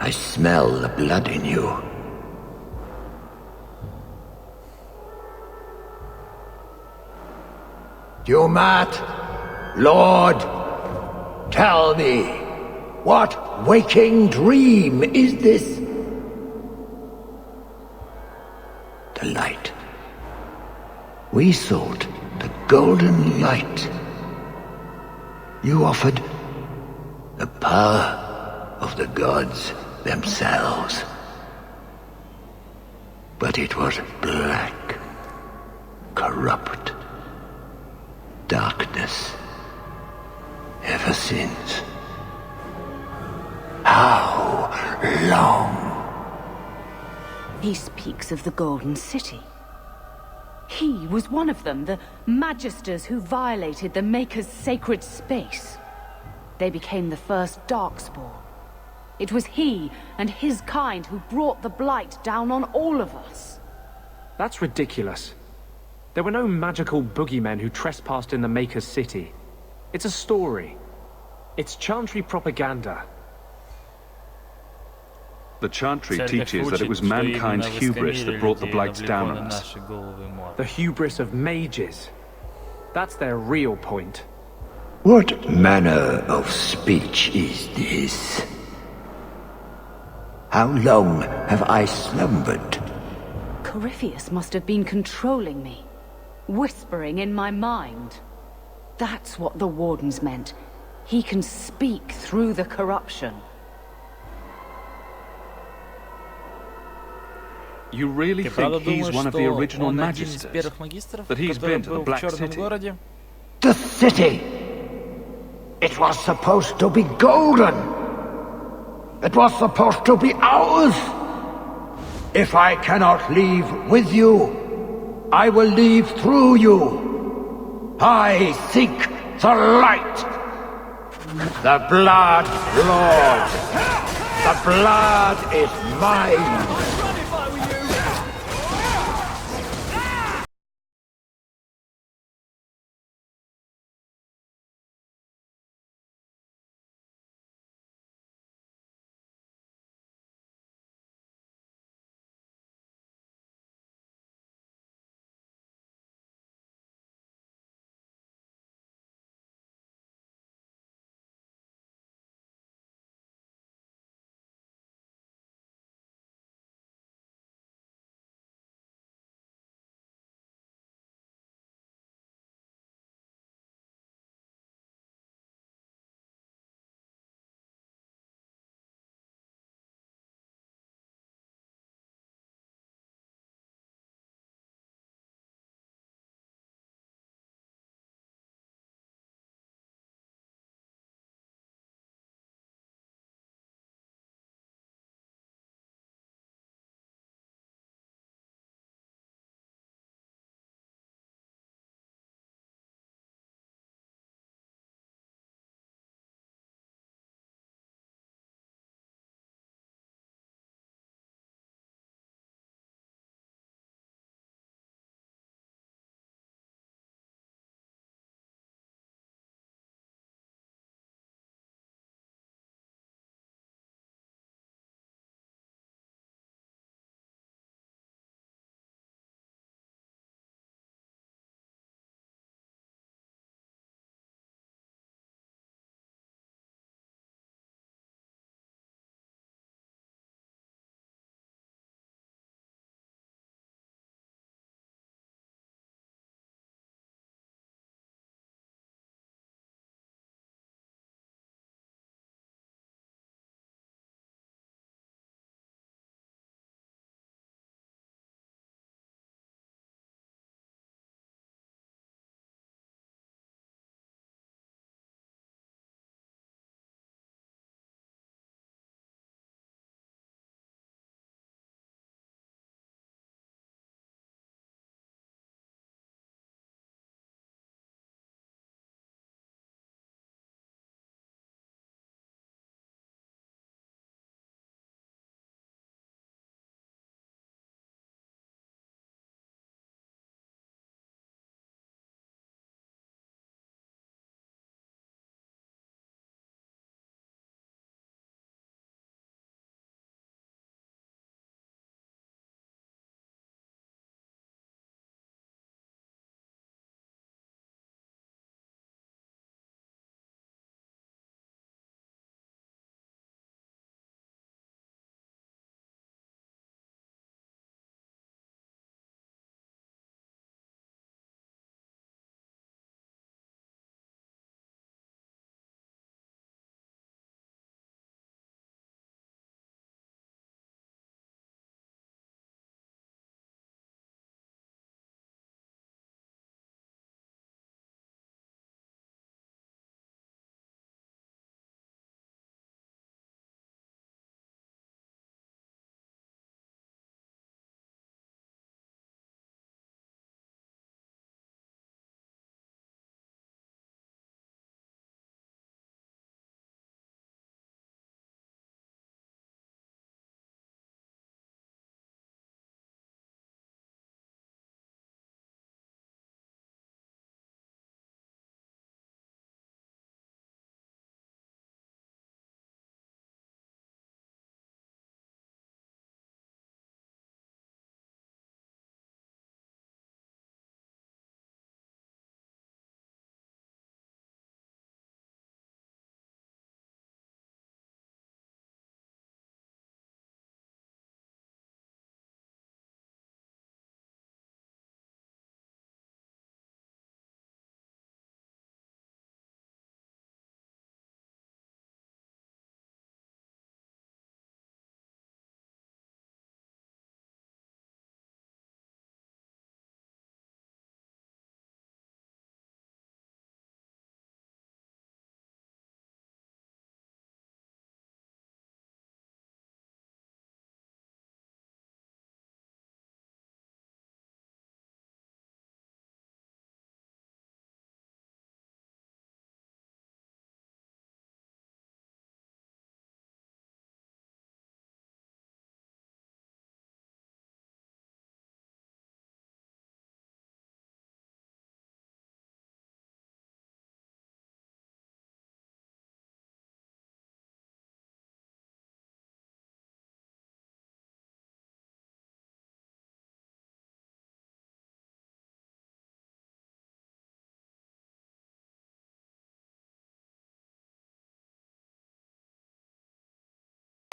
I smell the blood in you. Dumat, Lord, tell me, what waking dream is this? The light. We sought the golden light. You offered the power of the gods themselves. But it was black, corrupt, darkness, ever since. How long? He speaks of the Golden City. He was one of them, the Magisters who violated the Maker's sacred space. They became the first Darkspawn. It was he and his kind who brought the Blight down on all of us. That's ridiculous. There were no magical boogeymen who trespassed in the Maker's city. It's a story. It's Chantry propaganda. The Chantry teaches that it was mankind's hubris that brought the Blights down on us. The hubris of mages. That's their real point. What manner of speech is this? How long have I slumbered? Corypheus must have been controlling me, whispering in my mind. That's what the Wardens meant. He can speak through the corruption. You really think he's one of the original Magisters? That he's been to the Black City? The city! It was supposed to be golden. It was supposed to be ours. If I cannot leave with you, I will leave through you. I seek the light. The blood, Lord. The blood is mine.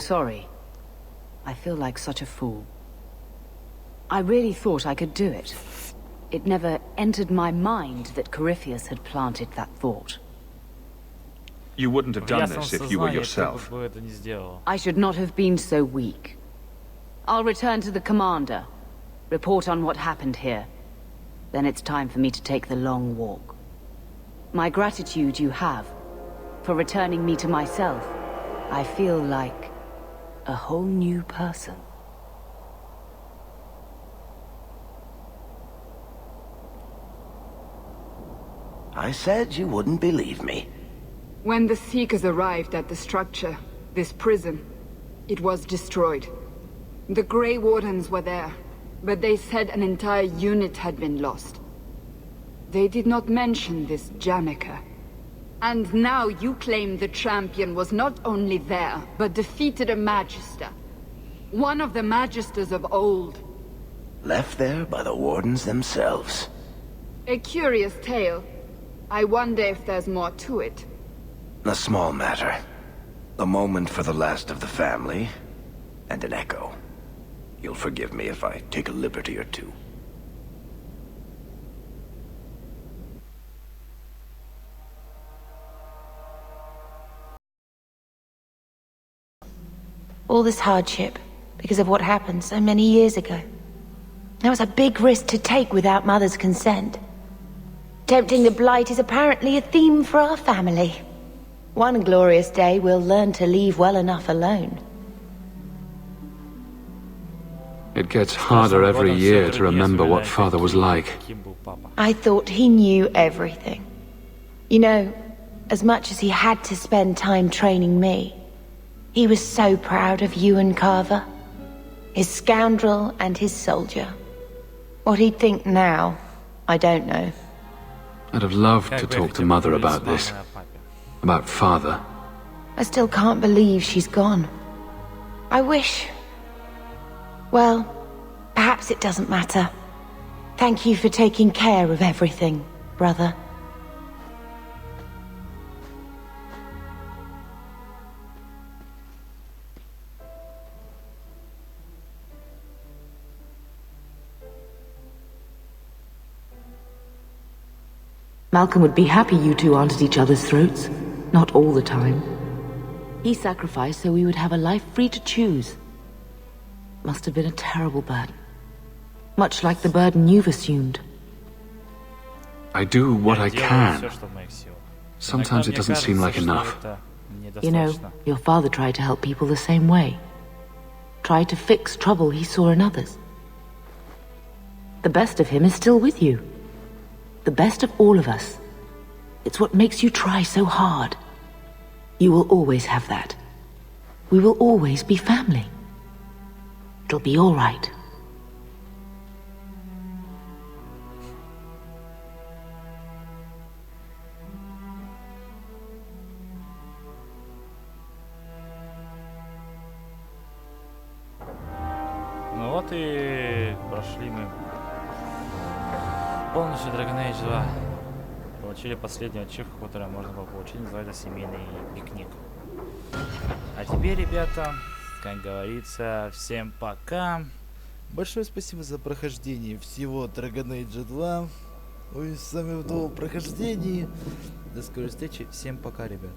sorry. I feel like such a fool. I really thought I could do it. It never entered my mind that Corypheus had planted that thought. You wouldn't have done this if you were yourself. I should not have been so weak. I'll return to the commander. Report on what happened here. Then it's time for me to take the long walk. My gratitude you have. For returning me to myself. I feel like a whole new person. I said you wouldn't believe me. When the Seekers arrived at the structure, this prison, it was destroyed. The Grey Wardens were there, but they said an entire unit had been lost. They did not mention this Janica. And now you claim the champion was not only there, but defeated a Magister. One of the Magisters of old. Left there by the Wardens themselves. A curious tale. I wonder if there's more to it. A small matter. A moment for the last of the family, and an echo. You'll forgive me if I take a liberty or two. All this hardship, because of what happened so many years ago. That was a big risk to take without Mother's consent. Tempting the Blight is apparently a theme for our family. One glorious day we'll learn to leave well enough alone. It gets harder every year to remember what Father was like. I thought he knew everything. You know, as much as he had to spend time training me, he was so proud of you and Carver. His scoundrel and his soldier. What he'd think now, I don't know. I'd have loved to talk to Mother about this. About Father. I still can't believe she's gone. I wish... Well, perhaps it doesn't matter. Thank you for taking care of everything, brother. Malcolm would be happy you two aren't at each other's throats. Not all the time. He sacrificed so we would have a life free to choose. Must have been a terrible burden. Much like the burden you've assumed. I do what I can. Sometimes it doesn't seem like enough. You know, your father tried to help people the same way. Tried to fix trouble he saw in others. The best of him is still with you. The best of all of us. It's what makes you try so hard. You will always have that. We will always be family. It'll be all right. Ну вот и прошли мы полностью Dragon Age 2. Получили последнюю ачивку, которую можно было получить, называется семейный пикник. А теперь, ребята, как говорится, всем пока. Большое спасибо за прохождение всего Dragon Age 2. Ой, с вами в новом прохождении. До скорой встречи. Всем пока, ребят.